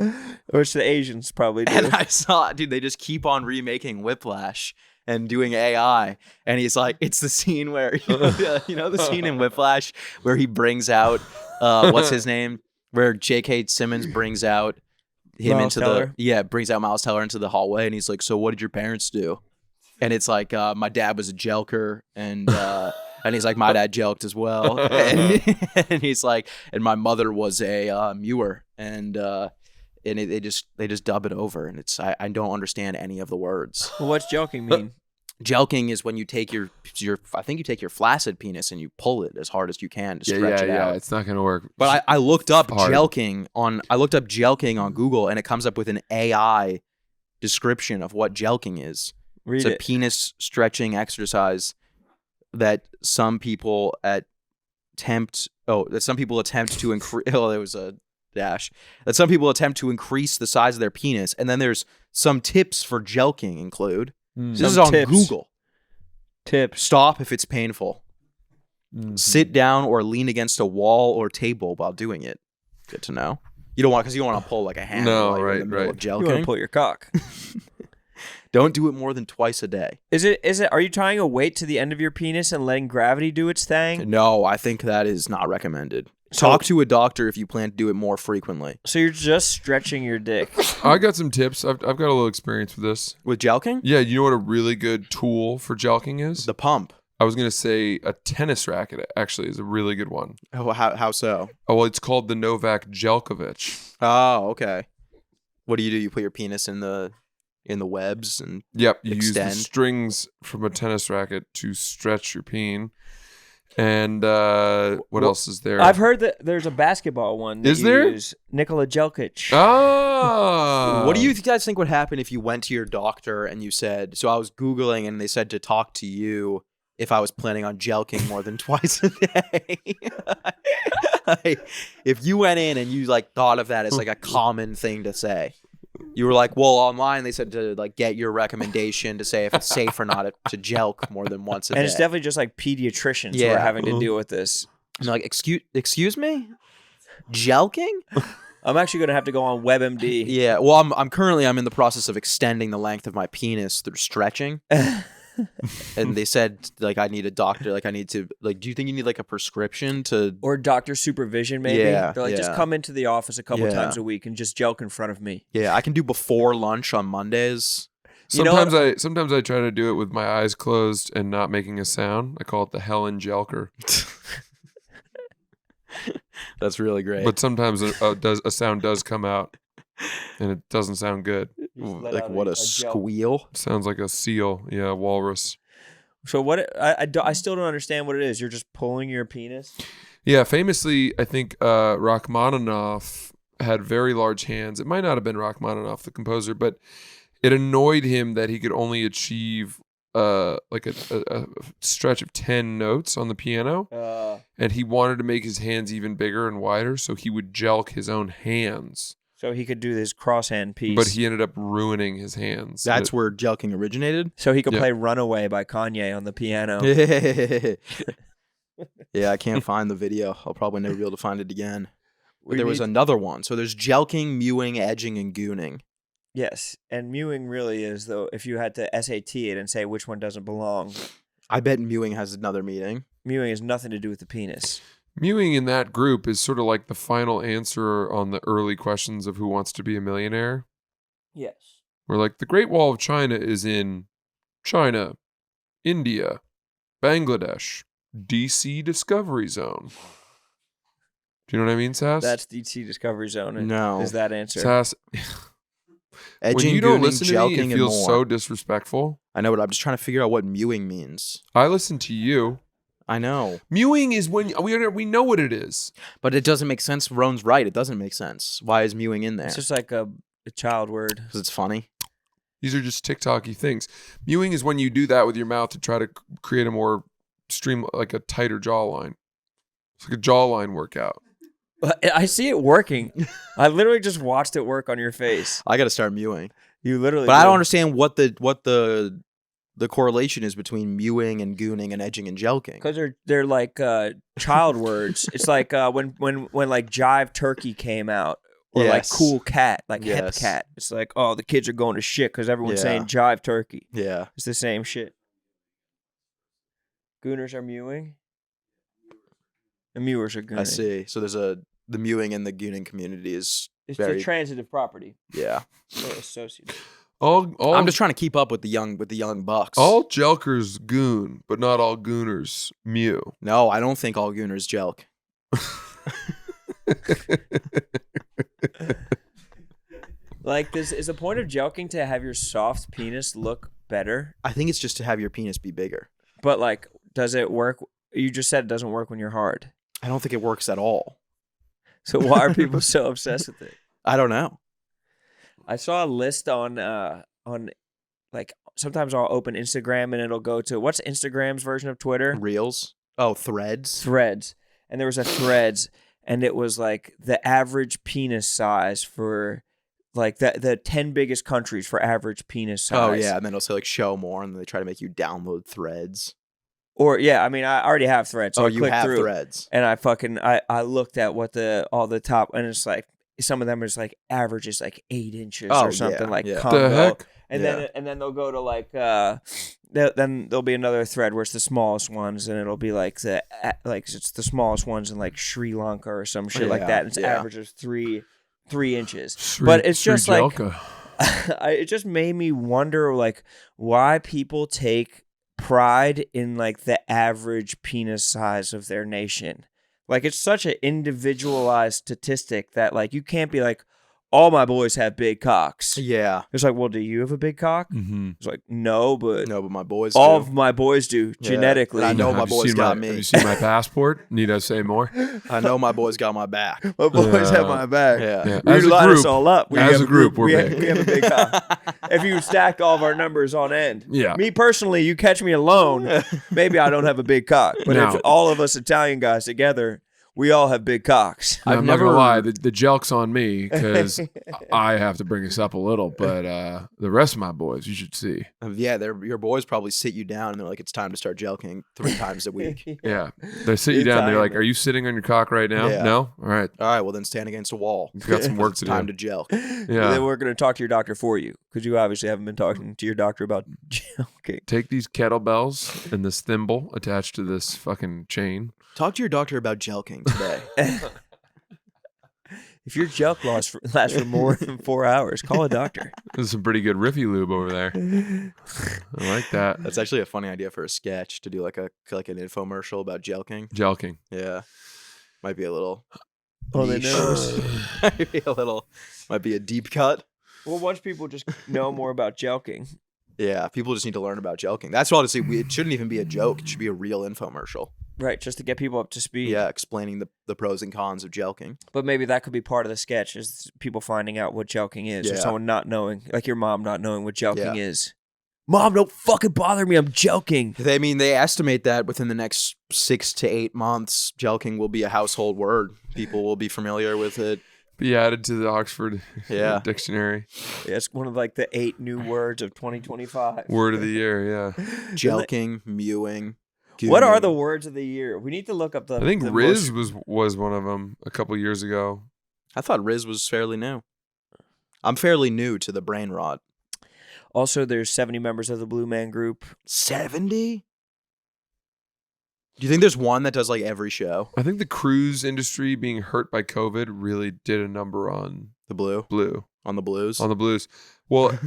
Which the Asians probably do. And I saw, dude, they just keep on remaking Whiplash and doing AI. And he's like, it's the scene where you know the scene in Whiplash where he brings out what's his name? Where J.K. Simmons brings out him Miles into Teller? brings out Miles Teller into the hallway, and he's like, so what did your parents do? And it's like, my dad was a jelker, and he's like, my dad jelked as well. And he's like, and my mother was a mewer, and they just dub it over, and it's I don't understand any of the words. Well, what's joking mean? Jelking is when you take your I think you take your flaccid penis and you pull it as hard as you can to stretch it out. It's not gonna work. But I looked up Hard. jelking on Google, and it comes up with an AI description of what jelking is. Read It's a it. penis stretching exercise that some people attempt to increase. Oh, there was a dash. That some people attempt to increase the size of their penis, and then there's some tips for jelking include. This is Some on tips. Google. Tips. Stop if it's painful. Mhm. Sit down or lean against a wall or table while doing it. Good to know. You don't want to pull like a hammer No, while you're in the right, middle right. of You want to jelking. pull your cock. Don't do it more than twice a day. Is it? Are you tying a weight to the end of your penis and letting gravity do its thing? No, I think that is not recommended. So- Talk to a doctor if you plan to do it more frequently. So you're just stretching your dick. I got some tips. I've got a little experience with this. With jelking? Yeah, you know what a really good tool for jelking is? The pump. I was gonna say a tennis racket actually is a really good one. Oh, how so? Oh, well, it's called the Novak Djokovic. Oh, okay. What do? You put your penis in the webs and Yep, you use Extend. the strings from a tennis racket to stretch your peen. And what else is there? I've heard that there's a basketball one. That Is you there? use. Nikola Jelkic. Ah, What do you guys think would happen if you went to your doctor and you said, so I was Googling and they said to talk to you if I was planning on jelking more than twice a day? If you went in and you like thought of that as like a common thing to say, you were like, well, online they said to like get your recommendation to say if it's safe or not to jelk more than once a day. And it's definitely just like pediatricians who Yeah. are having to deal with this. And they're like, excuse me? Jelking? I'm actually gonna have to go on WebMD. Yeah. Well, I'm currently in the process of extending the length of my penis through stretching. And they said like I need a doctor. Like I need to like. Do you think you need like a prescription to? Or doctor supervision, maybe. Yeah, They're like, just yeah. come into the office a couple Yeah. times a week and just Jelq in front of me. Yeah, I can do before lunch on Mondays. You know Sometimes I try to do it with my eyes closed and not making a sound. I call it the Helen Jelker. That's really great. But sometimes a sound does come out, and it doesn't sound good. Like what a squeal. Sounds like a seal. Yeah, walrus. So what? I still don't understand what it is. You're just pulling your penis. Yeah, famously, I think Rachmaninoff had very large hands. It might not have been Rachmaninoff, the composer, but it annoyed him that he could only achieve like a stretch of 10 notes on the piano, and he wanted to make his hands even bigger and wider, so he would Jelq his own hands. So he could do this crosshand piece. But he ended up ruining his hands. That's where jelqing originated. So he could play "Runaway" by Kanye on the piano. Yeah, I can't find the video. I'll probably never be able to find it again. But We there was need- another one. So there's jelqing, mewing, edging, and gooning. Yes, and mewing really is though. If you had to SAT it and say which one doesn't belong, I bet mewing has another meaning. mewing has nothing to do with the penis. Mewing in that group is sort of like the final answer on the early questions of Who Wants to Be a Millionaire. Yes. Where like the Great Wall of China is in China, India, Bangladesh, DC Discovery Zone. Do you know what I mean, Sass? That's DT Discovery Zone. No. Is that answer? Sass. Edging, When you don't gooning, listen to me, jelqing, it and feels more. so disrespectful. I know, but I'm just trying to figure out what mewing means. I listen to you. I know. Mewing is when we know what it is. But it doesn't make sense. Roan's right. It doesn't make sense. Why is mewing in there? It's just like a child word. Because it's funny. These are just TikTok-y things. Mewing is when you do that with your mouth to try to create a more like a tighter jawline. It's like a jawline workout. I see it working. I literally just watched it work on your face. I got to start mewing. You literally. But I don't did. understand what the correlation is between mewing and gooning and edging and jelqing. Because they're like child words. It's like when like Jive Turkey came out, or like Yes. Cool Cat, like Hep Yes. Cat. It's like, oh, the kids are going to shit because everyone's Yeah. saying Jive Turkey. Yeah. It's the same shit. Gooners are mewing, and mewers are gooning. I see. So there's the mewing and the gooning community is It's very a transitive property. yeah. Or associative. All I'm just trying to keep up with the young bucks. all Jelkers goon, but not all gooners mew. No, I don't think all gooners jelq. Like this is the point of jelqing to have your soft penis look better, I think it's just to have your penis be bigger. but like, does it work? You just said it doesn't work when you're hard. I don't think it works at all. So why are people so obsessed with it? I don't know. I saw a list on like sometimes I'll open Instagram and it'll go to what's Instagram's version of Twitter? Reels. Oh, threads. Threads. And there was a Threads and it was like the average penis size for like the 10 biggest countries for average penis size. Oh yeah, and then it'll say like show more, and then they try to make you download threads. Or yeah, I mean I already have Threads. So I you clicked have through threads. and I looked at what all the top, and it's like some of them is like averages like 8 inches Oh, or something yeah, like yeah. Congo. The heck? And Yeah. then they'll go to like then there'll be another thread where it's the smallest ones, and it'll be like it's the smallest ones in like Sri Lanka or some shit like Yeah, that. And it's yeah. averages 3 inches. But it's just like Jelka. it just made me wonder like why people take pride in like the average penis size of their nation. Like it's such an individualized statistic that like you can't be like all my boys have big cocks. Yeah. It's like, well, do you have a big cock? Mm-hmm. It's like, no, but No, but my boys. all do. of my boys do Yeah. genetically. And I know my Have you boys seen got Have me. you seen my passport? Need I say more? I know my boys got my back. My boys Yeah. have my back. Yeah. Yeah. We As a line us group, all up. We as have a group, we're we big. have a big cock. If you stacked all of our numbers on end. Yeah. Me personally, you catch me alone, maybe I don't have a big cock. But No. if all of us Italian guys together, We all have big cocks. Now, I've I'm not never- gonna lie, the Jelq's on me because I have to bring us up a little, but the rest of my boys, you should see. Yeah, your boys probably sit you down and they're like, it's time to start jelking 3 times a week. Yeah, they sit you down. They're like, "Are you sitting on your cock right now?" Yeah. No. All right, All right, well then stand against a wall. you've got some work It's to time do. to jelk. Yeah. Then we're going to talk to your doctor for you because you obviously haven't been talking to your doctor about jelking. Take these kettlebells and this thimble attached to this fucking chain. Talk to your doctor about jelking today. If your jelq lasts for more than 4 hours, call a doctor. There's some pretty good Riffy lube over there. I like that. That's actually a funny idea for a sketch to do like an infomercial about jelking. Jelking. Yeah, might be a little. Oh, they niche. know. Might be a little. Might be a deep cut. Well, once people just know more about jelking. Yeah, people just need to learn about jelking. That's honestly, it shouldn't even be a joke. It should be a real infomercial. Right, just to get people up to speed. Yeah, explaining the pros and cons of jelking. But maybe that could be part of the sketch is people finding out what jelking is or Yeah. someone not knowing, like your mom not knowing what jelking Yeah. is. Mom, don't fucking bother me. I'm jelking. They estimate that within the next 6 to 8 months, jelking will be a household word. People will be familiar with it. Be added to the Oxford Yeah. Dictionary. Yeah, it's one of like the 8 new words of 2025. Word of the year, yeah. Jelking, mewing. What are gooning. the words of the year? We need to look up the. I think the Riz most- was one of them a couple years ago. I thought Riz was fairly new. I'm fairly new to the brain rot. Also, there's 70 members of the Blue Man Group. 70? Do you think there's one that does like every show? I think the cruise industry being hurt by COVID really did a number on The Blue? Blue, On the Blues? on the Blues. Well,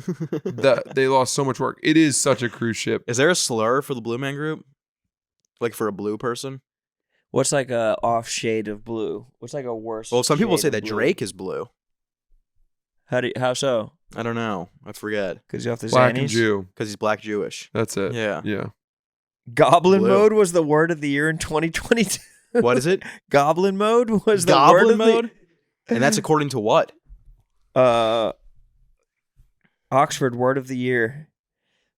they lost so much work. It is such a cruise ship. Is there a slur for the Blue Man Group? Like for a blue person? What's like a off shade of blue? What's like a worse? Well, some people shade say of that blue? Drake is blue. How so? I don't know. I forget. Because you off the Black and Xannies? Jew. Because he's black Jewish. That's it. Yeah. Yeah. Goblin Blue. mode was the word of the year in 2022. What is it? Goblin mode was the word Goblin of mode? And that's according to what? Oxford word of the year.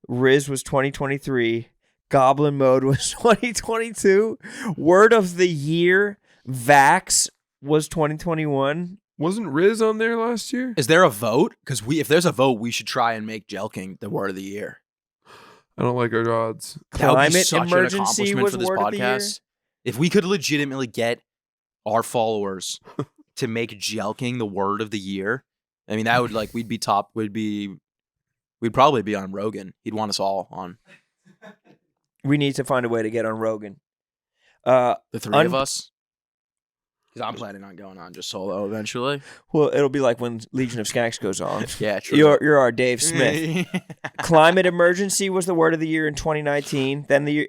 Riz was 2023. Goblin mode was 2022. Word of the year. Vax was 2021. Wasn't Riz on there last year? Is there a vote? Because if there's a vote, we should try and make jelking the word of the year. I don't like our odds. That would be Climate such an emergency accomplishment was for this word of the year. podcast. If we could legitimately get our followers to make jelking the word of the year, I mean, that would like we'd be top. We'd probably be on Rogan. He'd want us all on. We need to find a way to get on Rogan. The three of us. Because I'm planning on going on just solo eventually. Well, it'll be like when Legion of Skanks goes on. Yeah, true. You're our Dave Smith. Climate emergency was the word of the year in 2019. Then the year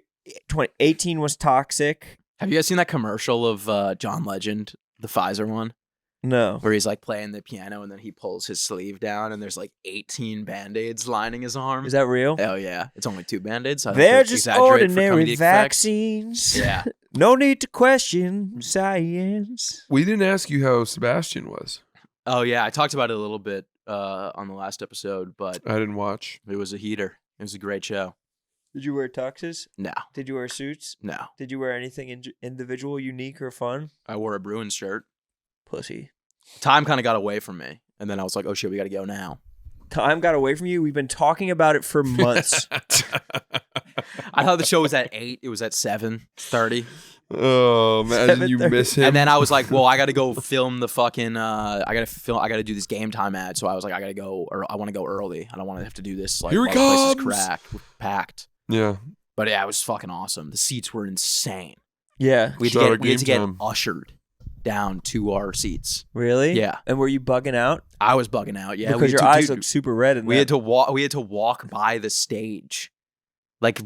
2018 was toxic. Have you guys seen that commercial of John Legend, the Pfizer one, No. where he's like playing the piano and then he pulls his sleeve down and there's like 18 Band-Aids lining his arm? Is that real? Oh yeah, it's only 2 Band-Aids. So I They're think just exaggerate for ordinary comedic effect. vaccines. Yeah. No need to question science. We didn't ask you how Sebastian was. Oh yeah, I talked about it a little bit on the last episode, but I didn't watch. it was a heater. It was a great show. Did you wear tuxes? No, Did you wear suits? no. Did you wear anything individual, unique, or fun? I wore a Bruins shirt. Pussy. Time kind of got away from me, and then I was like, "Oh shit, we got to go now." Time got away from you. We've been talking about it for months. I thought the show was at 8. It was at 7:30. Oh, imagine you 7:30. miss him. And then I was like, well, I got to go film the fucking, I got to do this game time ad. So I was like, I got to go, or I want to go early. I don't want to have to do this. Like, Here he while the place comes. is packed. Yeah. But yeah, it was fucking awesome. The seats were insane. Yeah. We Shout out had to get game time. ushered down to our seats. Really? Yeah. And were you bugging out? I was bugging out. Yeah. Because your eyes look super red. In We that. had to walk. We had to walk by the stage. Like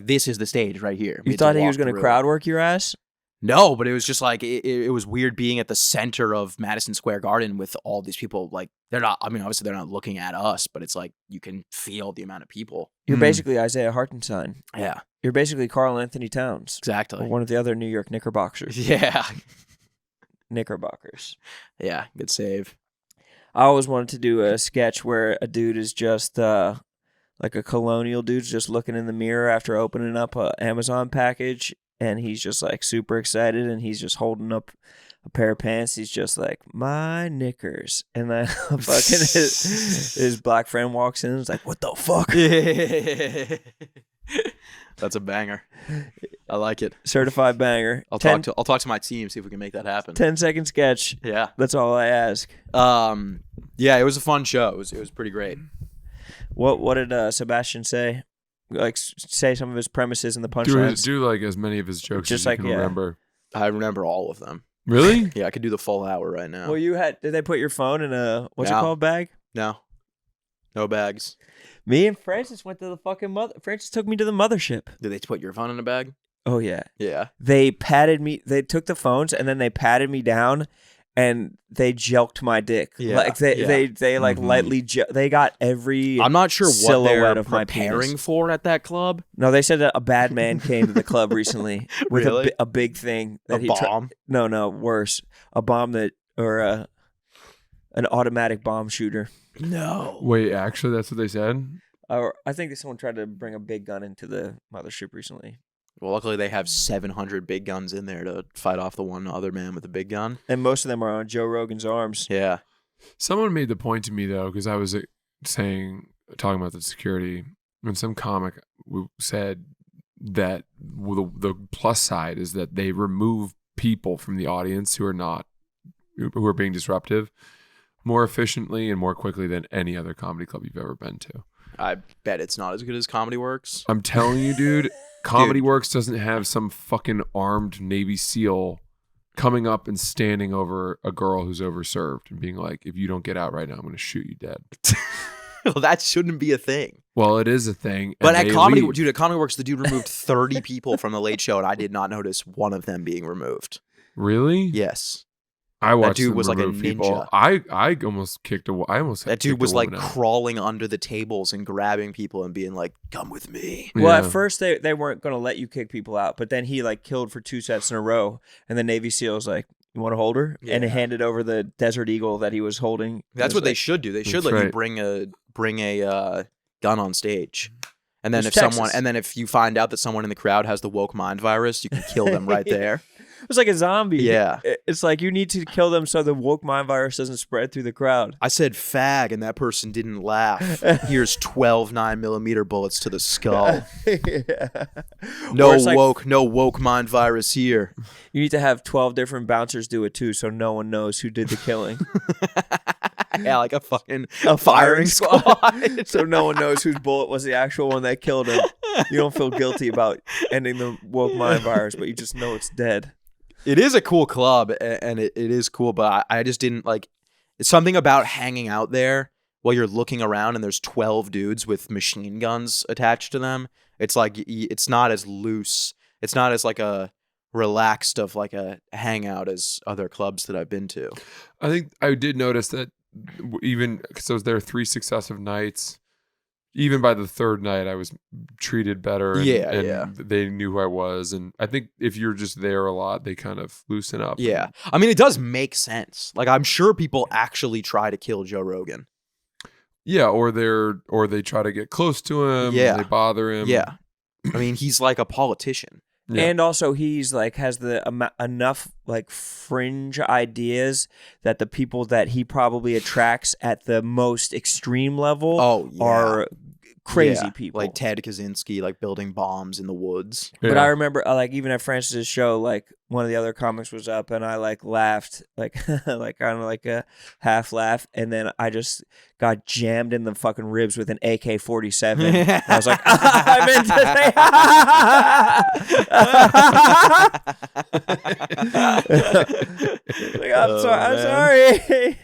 this is the stage right here. We You had to thought he walk was going to through it. crowd work your ass? No, but it was just like it was weird being at the center of Madison Square Garden with all these people. Like they're not. I mean, obviously they're not looking at us, but it's like you can feel the amount of people. You're Hmm. basically Isaiah Hartenstein. Yeah, You're basically Carl Anthony Towns. Or exactly. one of the other New York Knickerbockers. Yeah, Knickerbockers. yeah. Good save. I always wanted to do a sketch where a dude is just like a colonial dude's just looking in the mirror after opening up a Amazon package, and he's just like super excited, and he's just holding up a pair of pants. He's just like, my knickers. And then fucking his black friend walks in and is like, what the fuck? That's a banger. I like it. Certified banger. I'll talk to my team, see if we can make that happen. 10-second sketch. Yeah. That's all I ask. Yeah, it was a fun show. It was pretty great. What did Sebastian say? Like, say some of his premises and the punchlines. Do like as many of his jokes Just as you like, can yeah. remember. I remember all of them. Really? Yeah, I could do the full hour right now. Well, did they put your phone in a, what's it called, bag? No bags. Me and Francis went to the fucking Francis took me to the mothership. Did they put your phone in a bag? Oh, yeah. Yeah. They patted me. They took the phones and then they patted me down and they jelqed my dick. Yeah, Like they like lightly, they got every I'm not sure what silhouette they're of my preparing penis. for at that club. No, they said that a bad man came to the club recently with Really? a big thing. That A bomb? No, worse. A bomb or an automatic bomb shooter. No. Wait, actually, that's what they said? Or I think that someone tried to bring a big gun into the mothership recently. Well, luckily they have 700 big guns in there to fight off the one other man with a big gun. And most of them are on Joe Rogan's arms. Yeah. Someone made the point to me, though, because I was talking about the security, and some comic said that the plus side is that they remove people from the audience who are being disruptive more efficiently and more quickly than any other comedy club you've ever been to. I bet it's not as good as Comedy Works. I'm telling you, dude, Comedy Works doesn't have some fucking armed Navy SEAL coming up and standing over a girl who's overserved and being like, if you don't get out right now, I'm going to shoot you dead. Well, that shouldn't be a thing. Well, it is a thing. But at Comedy Works, the dude removed 30 people from the Late Show, and I did not notice one of them being removed. Really? Yes. I watched that dude them was like a remove ninja. people. I almost kicked a. I almost That dude kicked was a like woman out. crawling under the tables and grabbing people and being like, "Come with me." Well, Yeah. at first they weren't going to let you kick people out, but then he like killed for 2 sets in a row, and the Navy SEAL was like, "You want to hold her?" Yeah. And he handed over the Desert Eagle that he was holding. That's what they should do. They should That's let you right. bring a gun on stage, and then It's if you find out that someone in the crowd has the woke mind virus, you can kill them right there. It was like a zombie. Yeah. It's like you need to kill them so the woke mind virus doesn't spread through the crowd. I said fag, and that person didn't laugh. Here's 12 9mm bullets to the skull. Yeah. No Or it's like, woke mind virus here. you need to have 12 different bouncers do it too, so no one knows who did the killing. Yeah, like a fucking A firing squad. So no one knows whose bullet was the actual one that killed him. You don't feel guilty about ending the woke mind virus, but you just know it's dead. It is a cool club, and it is cool, but I just didn't like. It's something about hanging out there while you're looking around and there's 12 dudes with machine guns attached to them. It's like it's not as loose. It's not as like a relaxed of like a hangout as other clubs that I've been to. I think I did notice that even because I was there 3 successive nights. Even by the third night, I was treated better. And, Yeah. they knew who I was. And I think if you're just there a lot, they kind of loosen up. Yeah. I mean, it does make sense. Like, I'm sure people actually try to kill Joe Rogan. Yeah, or they try to get close to him. Yeah. They bother him. Yeah. I mean, he's like a politician. Yeah. And also, he's like has the enough like fringe ideas that the people that he probably attracts at the most extreme level are crazy people. Like Ted Kaczynski, like building bombs in the woods. Yeah. But I remember, like, even at Francis's show, like, one of the other comics was up, and I, like, laughed, like, like, kind of like a half laugh, and then I just got jammed in the fucking ribs with an AK-47. I was like, I meant to say, like, I'm sorry.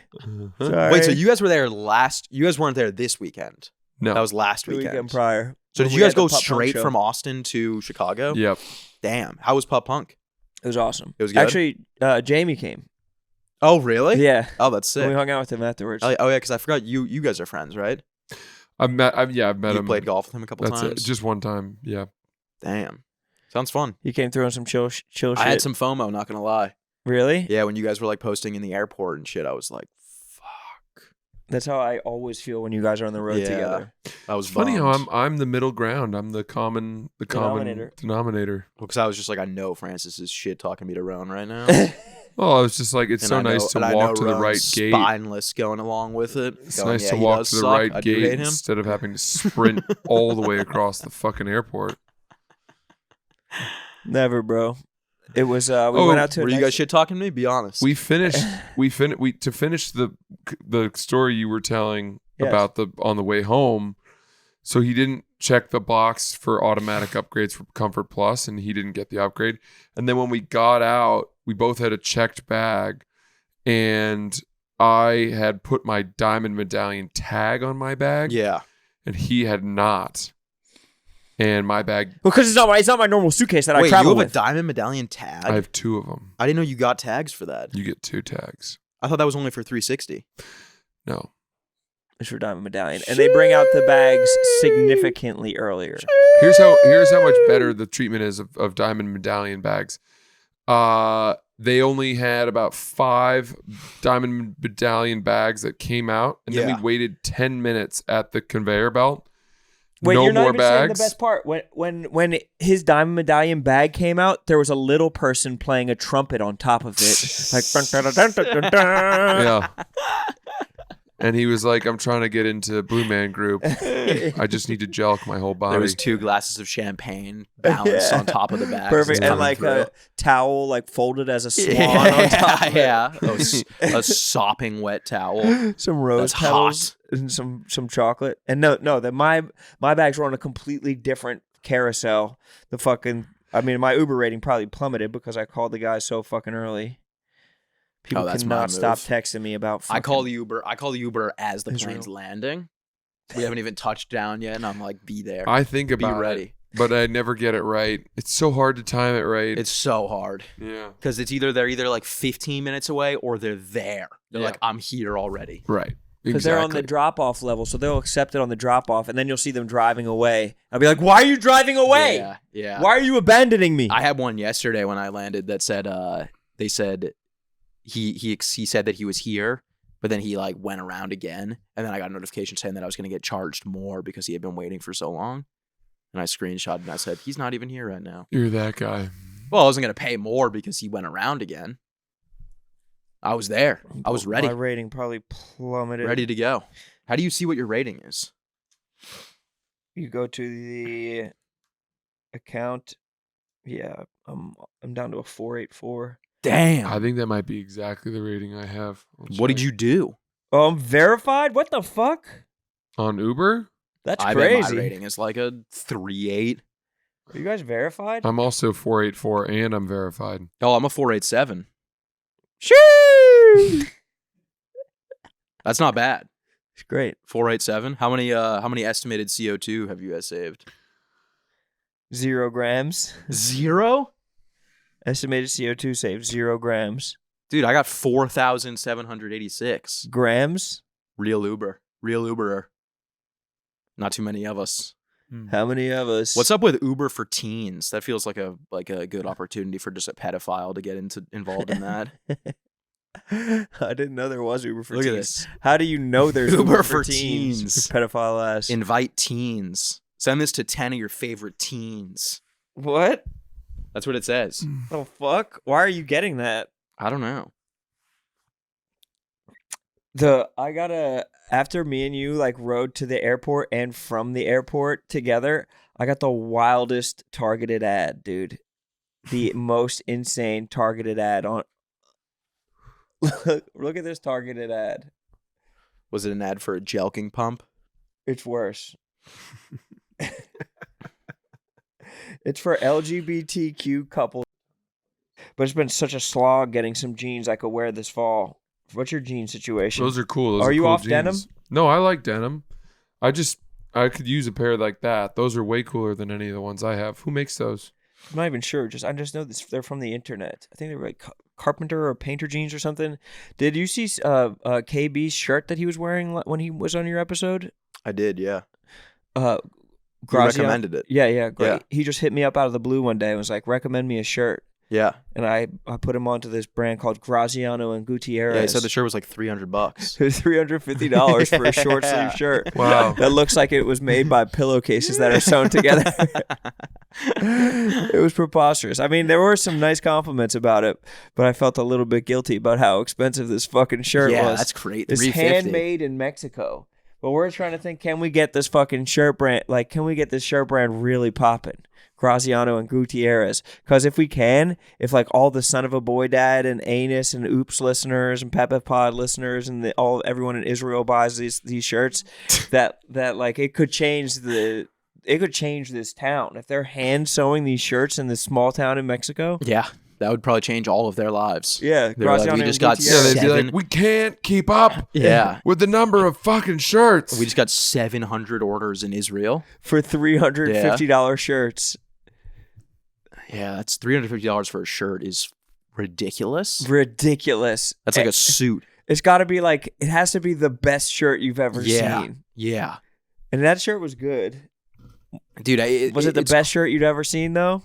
Sorry. Wait, so you guys were there you guys weren't there this weekend. No. That was last The weekend. weekend prior. So When did we you guys had the go Pup Punk straight show. from Austin to Chicago? Yep. Damn. How was Pup Punk? It was awesome. It was good? Actually, Jamie came. Oh, really? Yeah. Oh, that's And we sick. hung out with him afterwards. Oh, yeah, because I forgot you guys are friends, right? I've met You him. played golf with him a couple That's times. it. Just one time. Yeah. Damn. Sounds fun. He came through on some chill shit. I had some FOMO, not gonna lie. Really? Yeah, when you guys were like posting in the airport and shit, I was like, fuck. That's how I always feel when you guys are on the road Yeah. together. I was It's funny how bummed. I'm the middle ground. I'm the common denominator. Because I was just like, I know Francis is shit talking me to Roan right now. Well, I was just like, it's And so I know- nice to and I walk know to the right Roan's gate. spineless going along with it. It's going, nice "Yeah, to he walk does to the suck. right I do gate hate him." instead of having to sprint all the way across the fucking airport. Never, bro. It was. We went out to. Were you guys shit talking to me? Be honest. We finished. To finish the story you were telling Yes. about on the way home. So he didn't check the box for automatic upgrades for Comfort Plus, and he didn't get the upgrade. And then when we got out, we both had a checked bag, and I had put my diamond medallion tag on my bag, Yeah. and he had not. And my bag, Because it's not my normal suitcase that I Wait, you travel have with. a diamond medallion tag? I have 2 of them. I didn't know you got tags for that. You get 2 tags. I thought that was only for 360. No. It's for diamond medallion, and they bring out the bags significantly earlier. Here's how much better the treatment is of diamond medallion bags. They only had about 5 diamond medallion bags that came out, and then Yeah. we waited 10 minutes at the conveyor belt. Wait, no you're not more even saying bags. the best part. When his diamond medallion bag came out, there was a little person playing a trumpet on top of it, like dun, dun, dun, dun, dun, dun. Yeah. And he was like, I'm trying to get into Blue Man Group. I just need to jelq my whole body. There was 2 glasses of champagne balanced on top of the bag. Perfect, and coming like through. a towel, like folded as a swan on top. Of it. Yeah. A sopping wet towel. Some rose That's petals and some chocolate. And no, my bags were on a completely different carousel. My Uber rating probably plummeted because I called the guy so fucking early. People that's my cannot stop move. texting me about. I call the Uber as the plane's Israel. landing. We haven't even touched down yet, and I'm like, be there. I think Be about ready. it, but I never get it right. It's so hard to time it right. It's so hard. Yeah. Because they're either like 15 minutes away or they're there. They're Yeah. like, I'm here already. Right. Because they're on the drop-off level, so they'll accept it on the drop-off, and then you'll see them driving away. I'll be like, why are you driving away? Yeah. Why are you abandoning me? I had one yesterday when I landed that said, they said he said that he was here, but then he like went around again. And then I got a notification saying that I was going to get charged more because he had been waiting for so long. And I screenshotted and I said, he's not even here right now. You're that guy. Well, I wasn't going to pay more because he went around again. I was there. I was ready. My rating probably plummeted. Ready to go. How do you see what your rating is? You go to the account. Yeah, I'm down to a 484. Damn. I think that might be exactly the rating I have. What did you do? Oh, I'm verified? What the fuck? On Uber? That's I crazy. bet my rating is like a 3.8. Are you guys verified? I'm also 484 and I'm verified. Oh, I'm a 4.87. Shoo! That's not bad. It's great. 4.87. How many estimated CO2 have you guys saved? 0 grams. 0? Estimated CO2 saved 0 grams. Dude, I got 4,786. Grams? Real Uberer. Not too many of us. How many of us? What's up with Uber for teens? That feels like a good opportunity for just a pedophile to get involved in that. I didn't know there was Uber for Look teens. at this. How do you know there's Uber for for teens? teens. Pedophile ass. Invite teens. Send this to 10 of your favorite teens. What? That's what it says. The fuck? Why are you getting that? I don't know. After me and you like rode to the airport and from the airport together, I got the wildest targeted ad, dude. The most insane targeted ad on. Look at this targeted ad. Was it an ad for a jelqing pump? It's worse. It's for LGBTQ couples. But it's been such a slog getting some jeans I could wear this fall. What's your jean situation? Those are cool. Those Are you cool off jeans. denim? No, I like denim. I could use a pair like that. Those are way cooler than any of the ones I have. Who makes those? I'm not even sure. I just know this. They're from the internet. I think they were like carpenter or painter jeans or something. Did you see KB's shirt that he was wearing when he was on your episode? I did, yeah. You recommended it. Yeah, great. Yeah. He just hit me up out of the blue one day and was like, recommend me a shirt. Yeah. And I put him onto this brand called Graziano and Gutierrez. Yeah, he said the shirt was like $300. It was $350 for a short sleeve shirt. Wow. That looks like it was made by pillowcases that are sewn together. It was preposterous. I mean, there were some nice compliments about it, but I felt a little bit guilty about how expensive this fucking shirt Yeah, was. that's great. It's $350. handmade in Mexico. But we're trying to think, can we get this fucking shirt brand, can we get this shirt brand really popping? Graziano and Gutierrez. Because if we can, if like all the Son of a Boy Dad and Anus and Oops listeners and Pepe Pod listeners and everyone in Israel buys these shirts, that like it could change this town. If they're hand sewing these shirts in this small town in Mexico. Yeah, that would probably change all of their lives. Yeah, They were like, we just got Gutierrez. Yeah, they'd be like, we can't keep up Yeah. with the number of fucking shirts. We just got 700 orders in Israel. For $350 shirts. Yeah, that's $350 for a shirt is ridiculous. Ridiculous. That's like a suit. It's got to be like, it has to be the best shirt you've ever Yeah. seen. Yeah. And that shirt was good. Dude, Was it the best shirt you'd ever seen, though?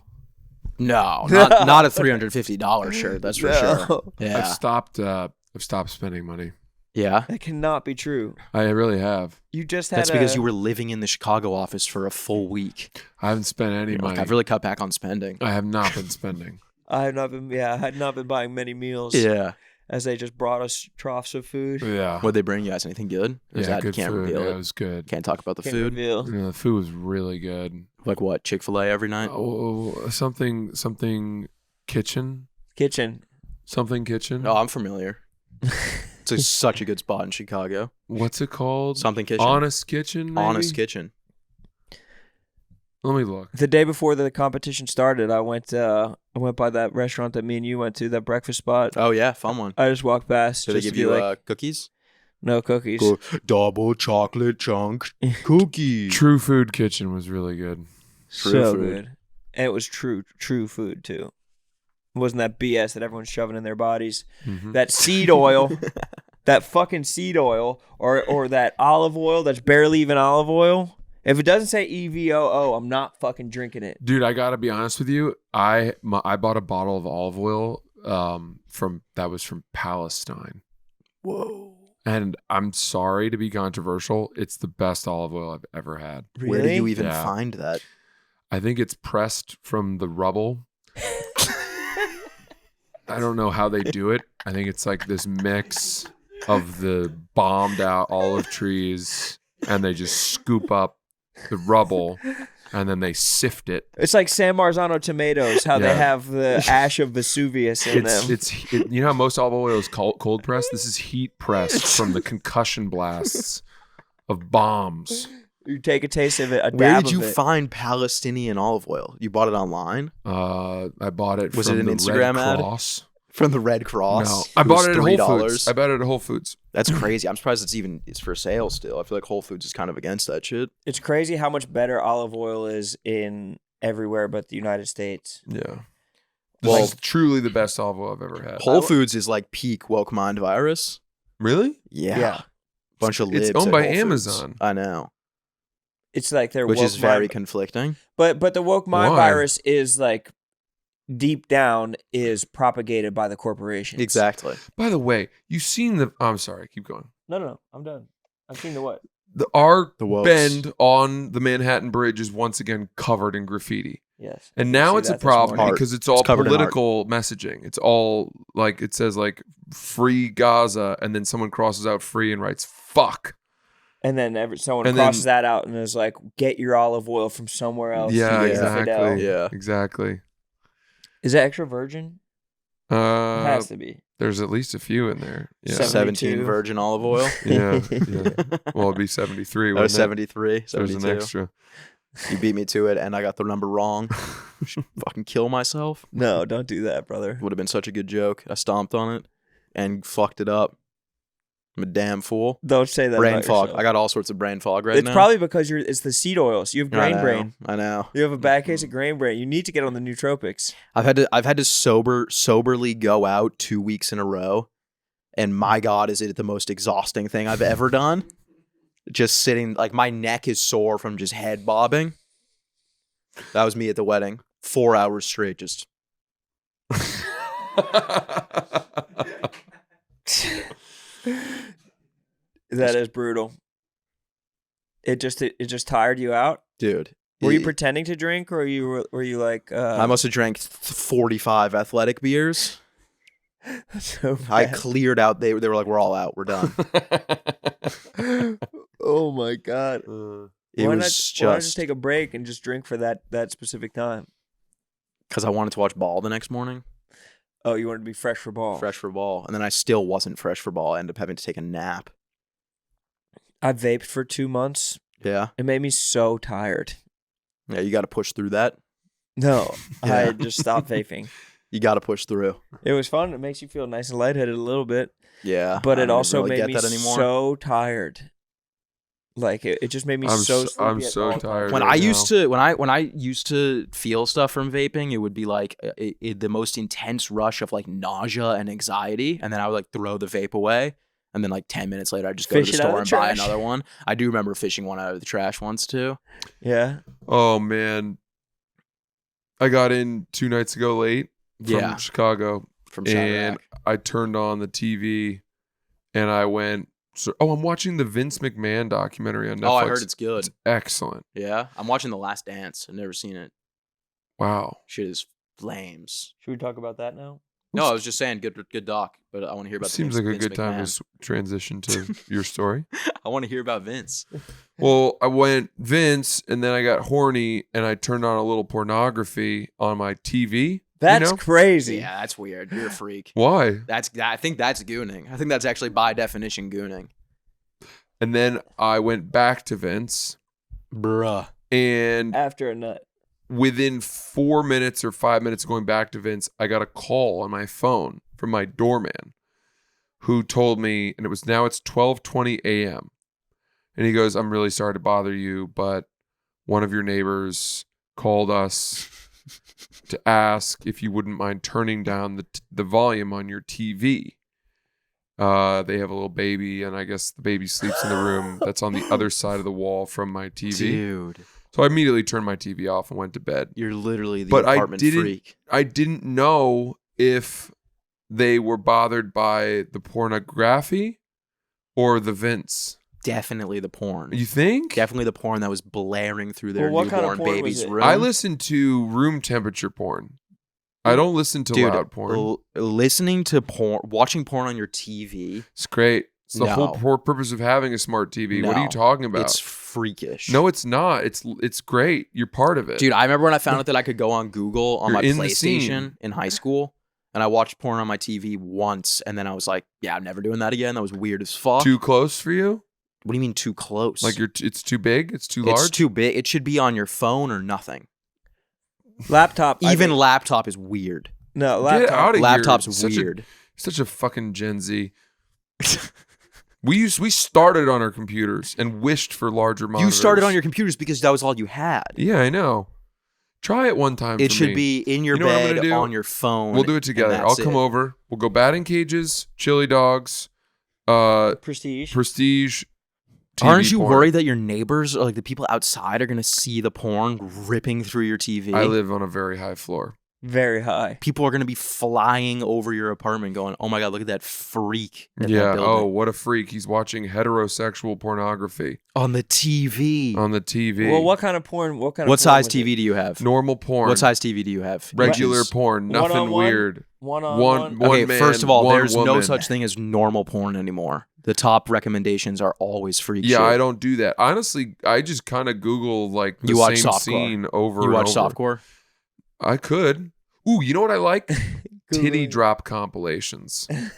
No, not a $350 shirt. That's for sure. I've Yeah. stopped spending money. Yeah. That cannot be true. I really have. You just had That's because you were living in the Chicago office for a full week. I haven't spent any You're like, money. I've really cut back on spending. I have not been spending. I had not been buying many meals. Yeah. As they just brought us troughs of food. Yeah. What'd they bring you guys? Anything good? Or is Yeah, that good can't food. reveal Yeah, it? it was good. Can't talk about the Can't food. reveal. Yeah, the food was really good. Like what? Chick-fil-A every night? Oh, something kitchen. Kitchen. Something kitchen. Oh, I'm familiar. It's such a good spot in Chicago. What's it called? Something Kitchen. Honest Kitchen, maybe? Honest Kitchen. Let me look. The day before the competition started, I went by that restaurant that me and you went to, that breakfast spot. Oh yeah, fun one. I just walked past. Did they just give to be you like, cookies? no cookies. Double chocolate chunk cookie. True Food Kitchen was really good. True so food. good. And it was true food too. It wasn't that BS that everyone's shoving in their bodies. Mhm. That seed oil, that fucking seed oil, or that olive oil that's barely even olive oil. If it doesn't say EVOO, I'm not fucking drinking it. Dude, I gotta be honest with you. I bought a bottle of olive oil from Palestine. Whoa. And I'm sorry to be controversial. It's the best olive oil I've ever had. Where did you Really? even Yeah. find that? I think it's pressed from the rubble. I don't know how they do it. I think it's like this mix of the bombed out olive trees, and they just scoop up the rubble, and then they sift it. It's like San Marzano tomatoes, how they Yeah. have the ash of Vesuvius in them. You know how most olive oil is cold pressed? This is heat pressed from the concussion blasts of bombs. You take a taste of it, a Where dab did you of it. find Palestinian olive oil? You bought it online I bought it Was from it an the Instagram Red ad? Cross. from the Red Cross. No, I It was bought it at Whole $3. Foods. I bought it at Whole Foods. That's crazy. I'm surprised it's for sale still. I feel like Whole Foods is kind of against that shit. It's crazy how much better olive oil is in everywhere but the United States. Yeah. Well- This is truly the best olive oil I've ever had. Whole Foods is like peak woke mind virus. Really? Yeah. Yeah. Bunch of It's libs owned at by Whole Foods. Amazon. I know. It's like their Which woke is very mind, conflicting. but the woke mind Why? virus is like deep down is propagated by the corporations. Exactly. By the way, you've seen the. I'm sorry. Keep going. No, I'm done. I've seen the what? Our The wokes. bend on the Manhattan Bridge is once again covered in graffiti. Yes. And I now see it's a that this problem morning. Art. because it's all It's covered in art. political messaging. It's all like it says like free Gaza, and then someone crosses out free and writes fuck. And then someone And then- crosses that out and is like, get your olive oil from somewhere else. Yeah, Yeah. exactly. Fidel. Yeah. Exactly. Is that extra virgin? It has to be. There's at least a few in there. Yeah. 72. 17 virgin olive oil. Yeah. Yeah. Well, it'd be 73. That was wouldn't it? 73. There's an 72. extra. You beat me to it, and I got the number wrong. Fucking kill myself. No, don't do that, brother. Would have been such a good joke. I stomped on it and fucked it up. I'm a damn fool. Don't say that. Brain about fog. yourself. I got all sorts of brain fog right It's now. probably because it's the seed oils. You have I grain know, brain. I know. You have a bad case of grain brain. You need to get on the nootropics. I've had to soberly go out 2 weeks in a row, and my God, is it the most exhausting thing I've ever done? Just sitting, like my neck is sore from just head bobbing. That was me at the wedding. 4 hours straight, just That is brutal. It just tired you out? Dude. Were you pretending to drink, or were you like? I must have drank 45 athletic beers. So I bad. cleared out. They were like, we're all out. We're done. Oh my god! It Why was not just just take a break and just drink for that specific time? because I wanted to watch ball the next morning. Oh, you wanted to be fresh for ball. Fresh for ball. And then I still wasn't fresh for ball. I ended up having to take a nap. I vaped for 2 months. Yeah. It made me so tired. Yeah, you got to push through that. No, Yeah. I just stopped vaping. You got to push through. It was fun. It makes you feel nice and lightheaded a little bit. Yeah. But I it don't also really made get me that anymore. so tired. Like it just made me so sleepy. I'm at so all times. tired. When right I used now. to when I used to feel stuff from vaping, it would be like the most intense rush of like nausea and anxiety, and then I would like throw the vape away, and then like 10 minutes later I'd just go Fish to it the out store of and the buy trash. another one. I do remember fishing one out of the trash once too. Yeah. Oh man, I got in 2 nights ago late from Chicago, From and Chirac. I turned on the TV, and I went. I'm watching the Vince McMahon documentary on Netflix. Oh, I heard it's good. It's excellent. Yeah, I'm watching The Last Dance. I've never seen it. Wow. Shit is flames. Should we talk about that now? No, I was just saying, good doc. But I want to hear about. Seems the like a Vince good time to McMahon. transition to your story. I want to hear about Vince. Well, I went Vince, and then I got horny, and I turned on a little pornography on my TV. That's you know? crazy. Yeah, that's weird. You're a freak. Why? I think that's gooning. I think that's actually by definition gooning. And then I went back to Vince, Bruh. and After a nut. within 4 minutes or 5 minutes of going back to Vince, I got a call on my phone from my doorman, who told me, and it's 12:20 a.m. And he goes, "I'm really sorry to bother you, but one of your neighbors called us to ask if you wouldn't mind turning down the volume on your TV. They have a little baby, and I guess the baby sleeps in the room that's on the other side of the wall from my TV." Dude, So I immediately turned my TV off and went to bed. you're literally the But apartment freak. I didn't know if they were bothered by the pornography or the Vince. Definitely the porn. You think? Definitely the porn that was blaring through their Well, what kind of newborn porn was baby's it? room. I listen to room temperature porn. I don't listen to Dude, loud porn. listening to porn, watching porn on your TV. It's great. It's the whole No. purpose of having a smart TV. What are you No. talking about? It's freakish. No, it's not. It's great. You're part of it. Dude, I remember when I found out that I could go on Google on You're my in the scene. PlayStation in high school, and I watched porn on my TV once, and then I was like, yeah, I'm never doing that again. That was weird as fuck. Too close for you? What do you mean too close? Like it's too big? It's too large? It's too big. It should be on your phone or nothing. Laptop. I Even think- laptop is weird. no, Get laptop. out of here. Laptop's Such a- weird. Such a fucking Gen Z. We started on our computers and wished for larger You monitors. started on your computers because that was all you had. Yeah, I know. Try it one time. It for should me. be in your You know what I'm bed gonna do? on your phone. We'll do it and together. I'll that's come it. over. We'll go batting cages, chili dogs, Prestige. prestige. TV Aren't you porn. worried that your neighbors or like the people outside are gonna see the porn ripping through your TV? I live on a very high floor. Very high. People are gonna be flying over your apartment, going, "Oh my god, look at that freak!" at that Yeah. building." Oh, what a freak. He's watching heterosexual pornography on the TV. on the TV. Well, what kind of porn? What kind of What porn size was TV it? do you have? Normal porn. What size TV do you have? Regular Inches. porn. Nothing One-on-one? weird. One on One- one. one- Okay, man, first of all, one there's no woman. such thing as normal porn anymore. The top recommendations are always freak Yeah, shit. I don't do that. Honestly, I just kind of Google like the You watch same softcore. scene over You and watch over. softcore? I could. Ooh, you know what I like? Titty Googling. drop compilations. You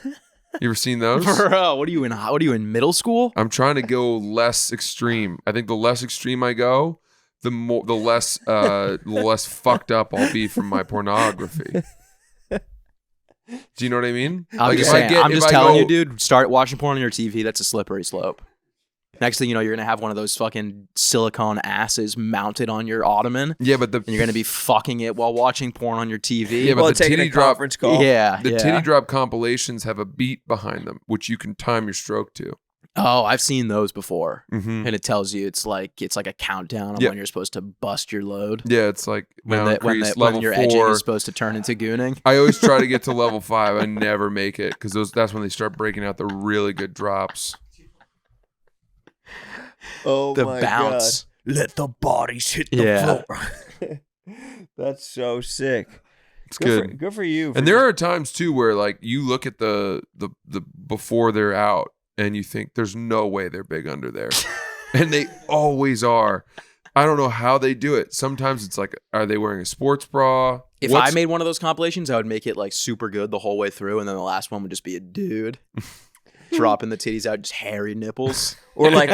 ever seen those? Bro, what are you in? What are you in middle school? I'm trying to go less extreme. I think the less extreme I go, the less fucked up I'll be from my pornography. Do you know what I mean? I'm Like, just if I saying. get- I'm if just I telling go- you, dude. Start watching porn on your TV. That's a slippery slope. Next thing you know, you're gonna have one of those fucking silicone asses mounted on your ottoman, Yeah, but and you're gonna be fucking it while watching porn on your TV. Yeah, but Well, the taking titty a drop- conference call. yeah, the yeah. titty drop compilations have a beat behind them, which you can time your stroke to. Oh, I've seen those before. Mm-hmm. And it tells you it's like a countdown on Yep. when you're supposed to bust your load. Yeah, it's like now When increase level your edging 4. is supposed to turn into gooning. I always try to get to level 5. I never make it because that's when they start breaking out the really good drops. Oh The my bounce. God. Let the bodies hit the Yeah. floor. That's so sick. It's good. Good for you. And there are times too where like you look at the before they're out and you think there's no way they're big under there. And they always are. I don't know how they do it. Sometimes it's like, are they wearing a sports bra? If I made one of those compilations, I would make it like super good the whole way through, and then the last one would just be a dude dropping the titties out, just hairy nipples. Or like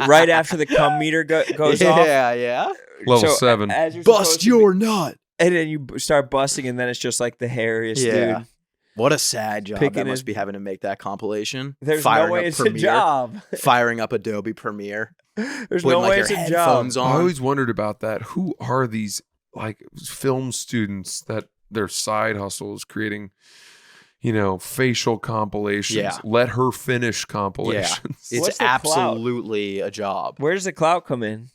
right after the cum meter goes off. Yeah. Level 7. as you're supposed Bust to your nut. and then you start busting, and then it's just like the hairiest Yeah. dude. What a sad job Picking that his- must be having to make that compilation. There's Firing no way up it's a Premiere, job. Firing up Adobe Premiere. There's Putting no way like it's your a job. headphones I on. always wondered about that. Who are these like film students that their side hustle is creating, facial compilations? Yeah. Let her finish compilations. It's What's the clout? absolutely a job. Where does the clout come in?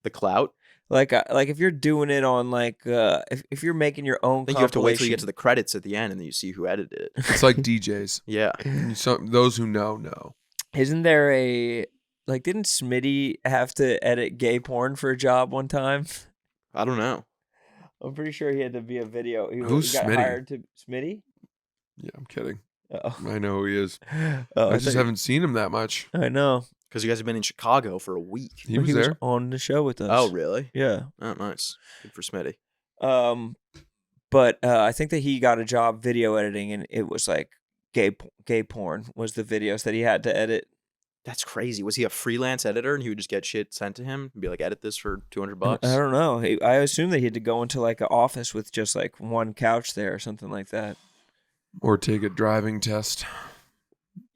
The clout. Like if you're doing it on like if you're making your own I think you have to wait till you get to compilation- the credits at the end, and then you see who edited it. It's like DJs. Yeah. Those who know. Isn't there didn't Smitty have to edit gay porn for a job one time? I don't know. I'm pretty sure he had to be a video. Who's he got Smitty? hired to Smitty? Yeah, I'm kidding. Oh, I know who he is. oh I just haven't seen him that much. I know. Because you guys have been in Chicago for a week. He was there. on the show with us. Oh, really? Yeah. Oh, nice. Good for Smitty. But I think that he got a job video editing, and it was like gay porn was the videos that he had to edit. That's crazy. Was he a freelance editor and he would just get shit sent to him and be like, edit this for $200? I don't know. I assume that he had to go into like an office with just like one couch there or something like that. Or take a driving test.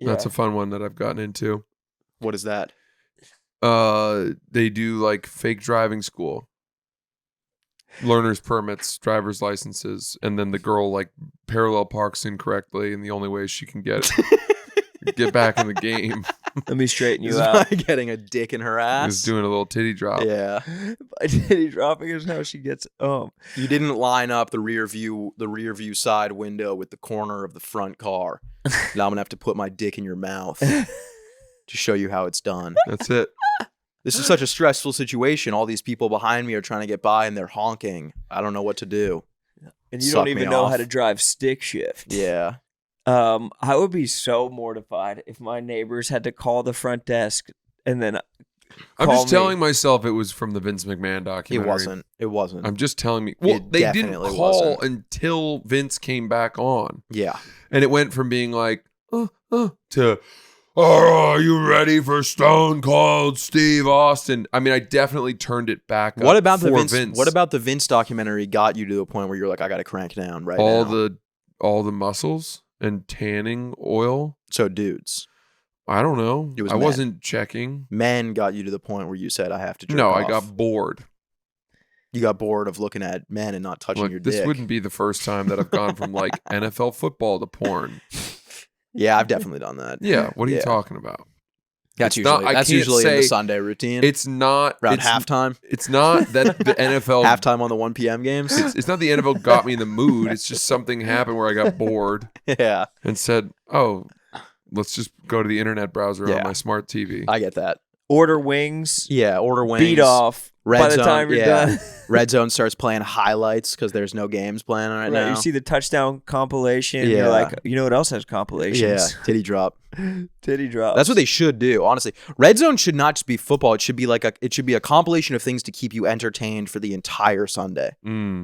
That's a fun one that I've gotten into. What is that? They do like fake driving school, learner's permits, driver's licenses, and then the girl like parallel parks incorrectly, and the only way she can get back in the game Let me straighten you Is out. by getting a dick in her ass. is doing a little titty drop. Yeah. By titty dropping is how she gets You didn't line up the rear view side window with the corner of the front car. Now I'm gonna have to put my dick in your mouth to show you how it's done. That's it. This is such a stressful situation. All these people behind me are trying to get by and they're honking. I don't know what to do. and you Suck don't me even know how off. to drive stick shift. Yeah. I would be so mortified if my neighbors had to call the front desk and then I'm call just me. telling myself it was from the Vince McMahon documentary. It wasn't. I'm just telling me. Well, It they didn't definitely call wasn't. until Vince came back on. Yeah. And it went from being like, to, are you ready for Stone Cold Steve Austin? I mean, I definitely turned it back up What about the for Vince? What about the Vince documentary got you to a point where you're like, I got to crank down right all now? the muscles and tanning oil? So dudes, I don't know. It was I men. wasn't checking. men got you to the point where you said, I have to jerk No, off. I got bored. You got bored of looking at men and not touching your Like, this dick. wouldn't be the first time that I've gone from like NFL football to porn. Yeah, I've definitely done that. Yeah, what are you Yeah. talking about? That's It's not- usually I that's can't usually in the say- Sunday routine. It's not around it's, halftime. It's not that the NFL Halftime on the 1 p.m. games. It's not the NFL got me in the mood. It's just something happened where I got bored Yeah, and said, "Oh, let's just go to the internet browser Yeah. on my smart TV." I get that. order wings, Yeah, order wings. beat off Red by the zone, time you're yeah. done. Red Zone starts playing highlights because there's no games playing right now. You see the touchdown compilation. And Yeah. you're like, you know what else has compilations? Yeah, titty drop. Titty drop. That's what they should do, honestly. Red Zone should not just be football. It should be a compilation of things to keep you entertained for the entire Sunday.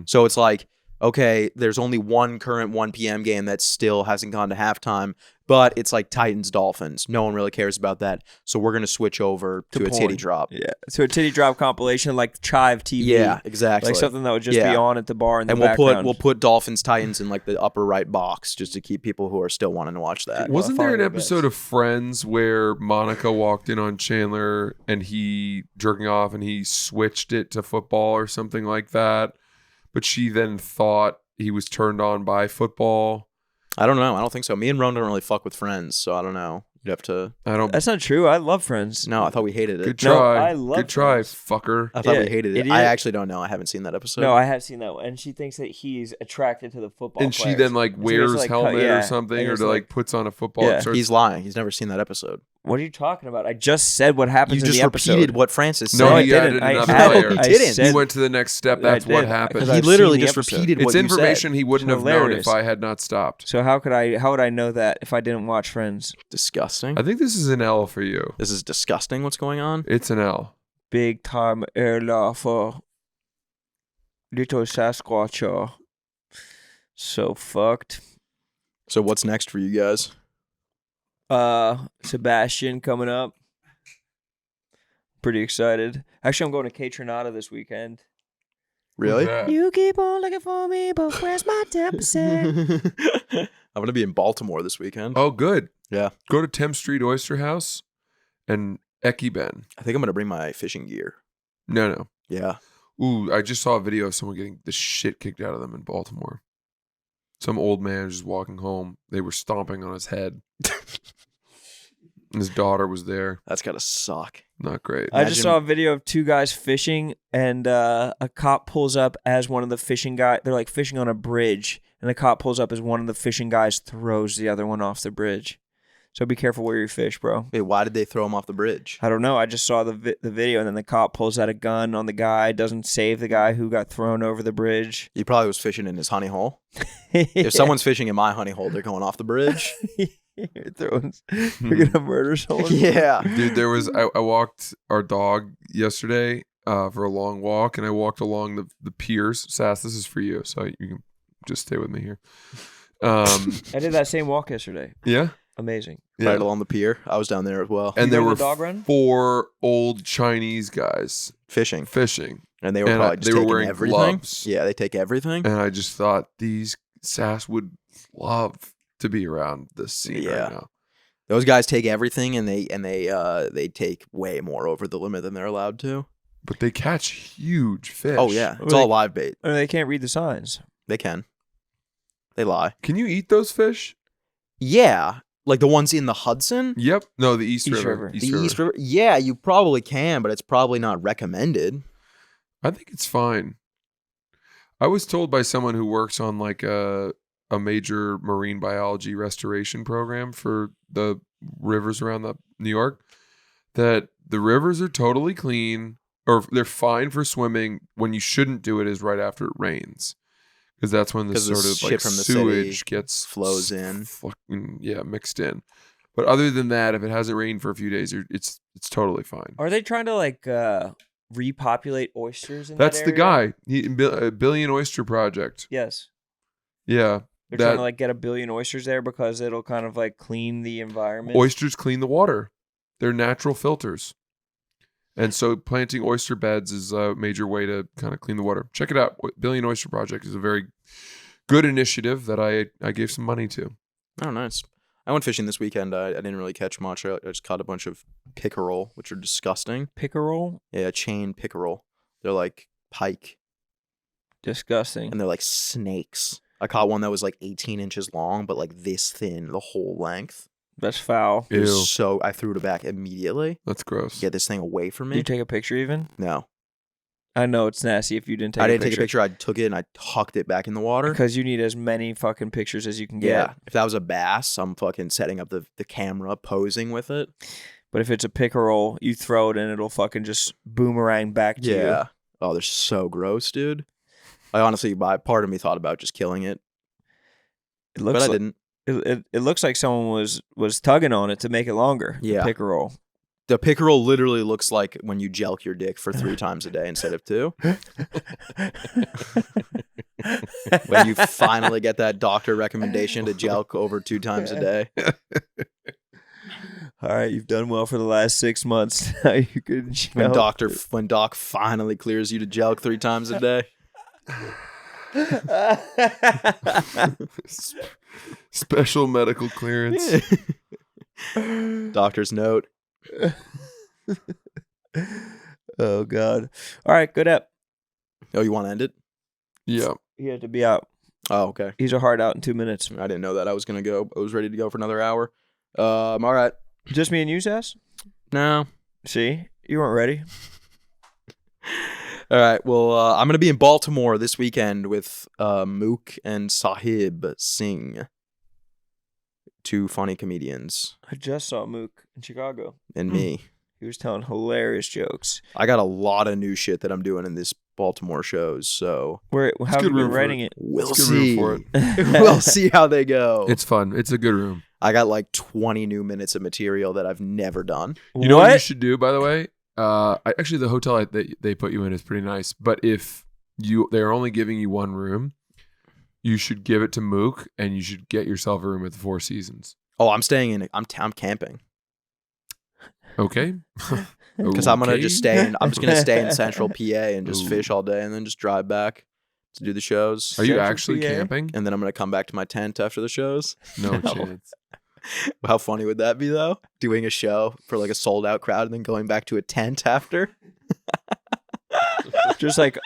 So it's like, okay, there's only one current 1 p.m. game that still hasn't gone to halftime, but it's like Titans Dolphins. No one really cares about that. So we're gonna switch over to a porn. titty drop. Yeah. So a titty drop compilation like Chive TV. Yeah, exactly. Like something that would just Yeah. be on at the bar in the and background. we'll put Dolphins Titans in like the upper right box just to keep people who are still wanting to watch that. Wasn't there an follow episode of Friends where Monica walked in on Chandler and he jerking off and he switched it to football or something like that? But she then thought he was turned on by football. I don't know. I don't think so. Me and Ron don't really fuck with Friends, so I don't know. You'd have to. I don't. That's not true. I love Friends. No, I thought we hated it. Good No, try. I love Good try, Friends. fucker. I thought Yeah, we hated it. idiot. I actually don't know. I haven't seen that episode. No, I have seen that one. And she thinks that he's attracted to the football And she players. then like And so he has wears to, like, helmet yeah, or something, and he or has to to, like puts on a football. Yeah. Starts, He's lying. He's never seen that episode. What are you talking about? I just said what happens You in just the episode. repeated what Francis said. no, I he didn't. added I another added- layer. he I didn't. said- He went to the next step. That's I what did, happened. because He I've literally seen the just episode. repeated It's what information you he wouldn't It's have known hilarious. if I had not stopped. So how would I know that if I didn't watch Friends? said. Disgusting. I think this is an L for you. This is disgusting. What's going on? It's an L. Big time air for little Sasquatch. So fucked. So what's next for you guys? Sebastian coming up. Pretty excited. Actually, I'm going to Kate Trinata this weekend. Really? Who's that? You keep on looking for me, but where's my 10%? I'm gonna be in Baltimore this weekend. Oh, good. Yeah. Go to Thames Street Oyster House and Eki Ben. I think I'm gonna bring my fishing gear. No. Yeah. Ooh, I just saw a video of someone getting the shit kicked out of them in Baltimore. Some old man was just walking home. They were stomping on his head. His daughter was there. That's gotta suck. Not great. I just Imagine- saw a video of two guys fishing, and a cop pulls up as one of the fishing guys. They're like fishing on a bridge, and the cop pulls up as one of the fishing guys throws the other one off the bridge. So be careful where you fish, bro. Wait, why did they throw him off the bridge? I don't know. I just saw the video, and then the cop pulls out a gun on the guy, doesn't save the guy who got thrown over the bridge. He probably was fishing in his honey hole. If someone's fishing in my honey hole, they're going off the bridge. You're gonna murder someone. Yeah. Dude, I walked our dog yesterday for a long walk, and I walked along the piers. Sass, this is for you, so you can just stay with me here. I did that same walk yesterday. Yeah? Amazing. Yeah. Right along the pier. I was down there as well. And You there go to were the dog run? 4 old Chinese guys Fishing. fishing. And they were And probably just they were taking wearing everything. gloves. Yeah, they take everything. And I just thought these Sass would love to be around this scene Yeah. right now. Those guys take everything and they take way more over the limit than they're allowed to. But they catch huge fish. Oh yeah. It's Really? all live bait. I mean, they can't read the signs. They can. They lie. Can you eat those fish? Yeah. Like the ones in the Hudson? Yep. No, the East, East River. River. The East River? Yeah, you probably can, but it's probably not recommended. I think it's fine. I was told by someone who works on like a major marine biology restoration program for the rivers around New York that the rivers are totally clean, or they're fine for swimming. When you shouldn't do it is right after it rains, because that's when the 'Cause the sort of shit like from the sewage city gets flows in. mixed in. But other than that, if it hasn't rained for a few days, it's totally fine. Are they trying to like repopulate oysters in That's that the area? guy. A Billion Oyster Project. Yes. Yeah. They're That- trying to like get 1 billion oysters there because it'll kind of like clean the environment. Oysters clean the water. They're natural filters. And so planting oyster beds is a major way to kind of clean the water. Check it out. Billion Oyster Project is a very good initiative that I gave some money to. Oh, nice. I went fishing this weekend. I didn't really catch much. I just caught a bunch of pickerel, which are disgusting. Pickerel? Yeah, chain pickerel. They're like pike, Disgusting. and they're like snakes. I caught one that was like 18 inches long, but like this thin the whole length. That's foul. It Ew. was so I threw it back immediately. That's gross. Get this thing away from Did me. you take a picture even? No, I know it's nasty if you didn't take I a didn't picture. take a picture. I took it and I hucked it back in the water. Because you need as many fucking pictures as you can get. Yeah, if that was a bass, I'm fucking setting up the camera, posing with it. But if it's a pickerel, you throw it and it'll fucking just boomerang back to you. Yeah. Oh, they're so gross, dude. I honestly, part of me thought about just killing it, It but looks I like, didn't. it looks like someone was tugging on it to make it longer. the Yeah. pickerel. The pickerel literally looks like when you jelq your dick for 3 times a day instead of 2. When you finally get that doctor recommendation to jelq over 2 times a day. All right, you've done well for the last 6 months. Now you can When doc finally clears you to jelq 3 times a day. Special medical clearance. Doctor's note. Oh God! All right, good up. Oh, you want to end it? Yeah. He had to be out. Oh, okay. He's a hard out in 2 minutes. I didn't know that I was going to go. I was ready to go for another hour. All right. Just me and you, Sass? No. See? You weren't ready. All right. Well, I'm going to be in Baltimore this weekend with Mook and Sahib Singh. 2 funny comedians. I just saw Mook in Chicago. And me. He was telling hilarious jokes. I got a lot of new shit that I'm doing in this Baltimore shows, so How have you good been room for writing it? we'll It's a good room see. for it. We'll see how they go. It's fun. It's a good room. I got like 20 new minutes of material that I've never done. You know what you should do, by the way? Actually, the hotel they put you in is pretty nice. But if they're only giving you one room, you should give it to Mook, and you should get yourself a room at the Four Seasons. Oh, I'm staying in. I'm camping Okay. because I'm gonna just stay in. I'm just gonna stay in Central PA and just Ooh. fish all day, and then just drive back to do the shows. Are you Central actually PA? camping? And then I'm gonna come back to my tent after the shows. No chance. How funny would that be, though? Doing a show for like a sold out crowd and then going back to a tent after. Just like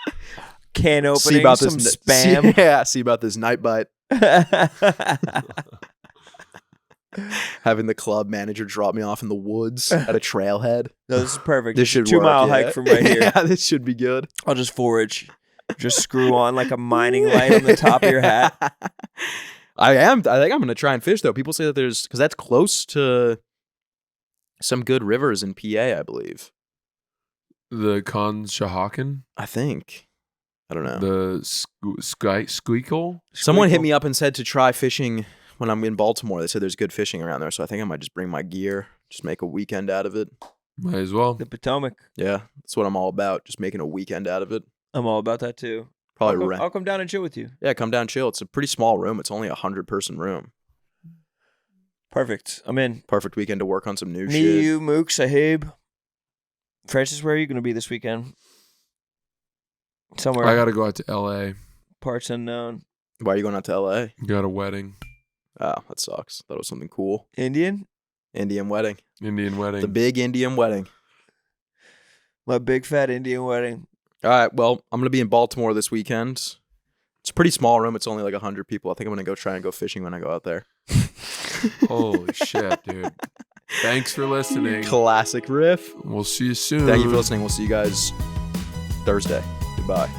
can opening, See about some this. spam. Yeah, see about this night bite. Having the club manager drop me off in the woods at a trailhead. No, this is perfect. This should 2 work, mile yeah. hike from right here. Yeah, this should be good. I'll just forage. Just screw on like a mining light on the top of your hat. I think I'm gonna try and fish though. People say that because that's close to some good rivers in PA, I believe. The Conshohocken? I think. I don't know. The Squeakle? Someone hit me up and said to try fishing when I'm in Baltimore. They said there's good fishing around there, so I think I might just bring my gear, just make a weekend out of it. Might as well. The Potomac. Yeah, that's what I'm all about, just making a weekend out of it. I'm all about that too. Probably I'll rent. come down and chill with you. Yeah, come down, chill. It's a pretty small room. It's only 100-person room. Perfect. I'm in. Perfect weekend to work on some new Me, shit. you, Mook, Sahib. Francis, where are you going to be this weekend? Somewhere. I got to go out to LA. Parts unknown. Why are you going out to LA? Got a wedding. Oh, that sucks. Thought it was something cool. Indian? Indian wedding. Indian wedding. The big Indian wedding. My big fat Indian wedding. All right, well, I'm going to be in Baltimore this weekend. It's a pretty small room. It's only like 100 people. I think I'm going to go try and go fishing when I go out there. Holy shit, dude. Thanks for listening. Classic riff. We'll see you soon. Thank you for listening. We'll see you guys Thursday. Goodbye.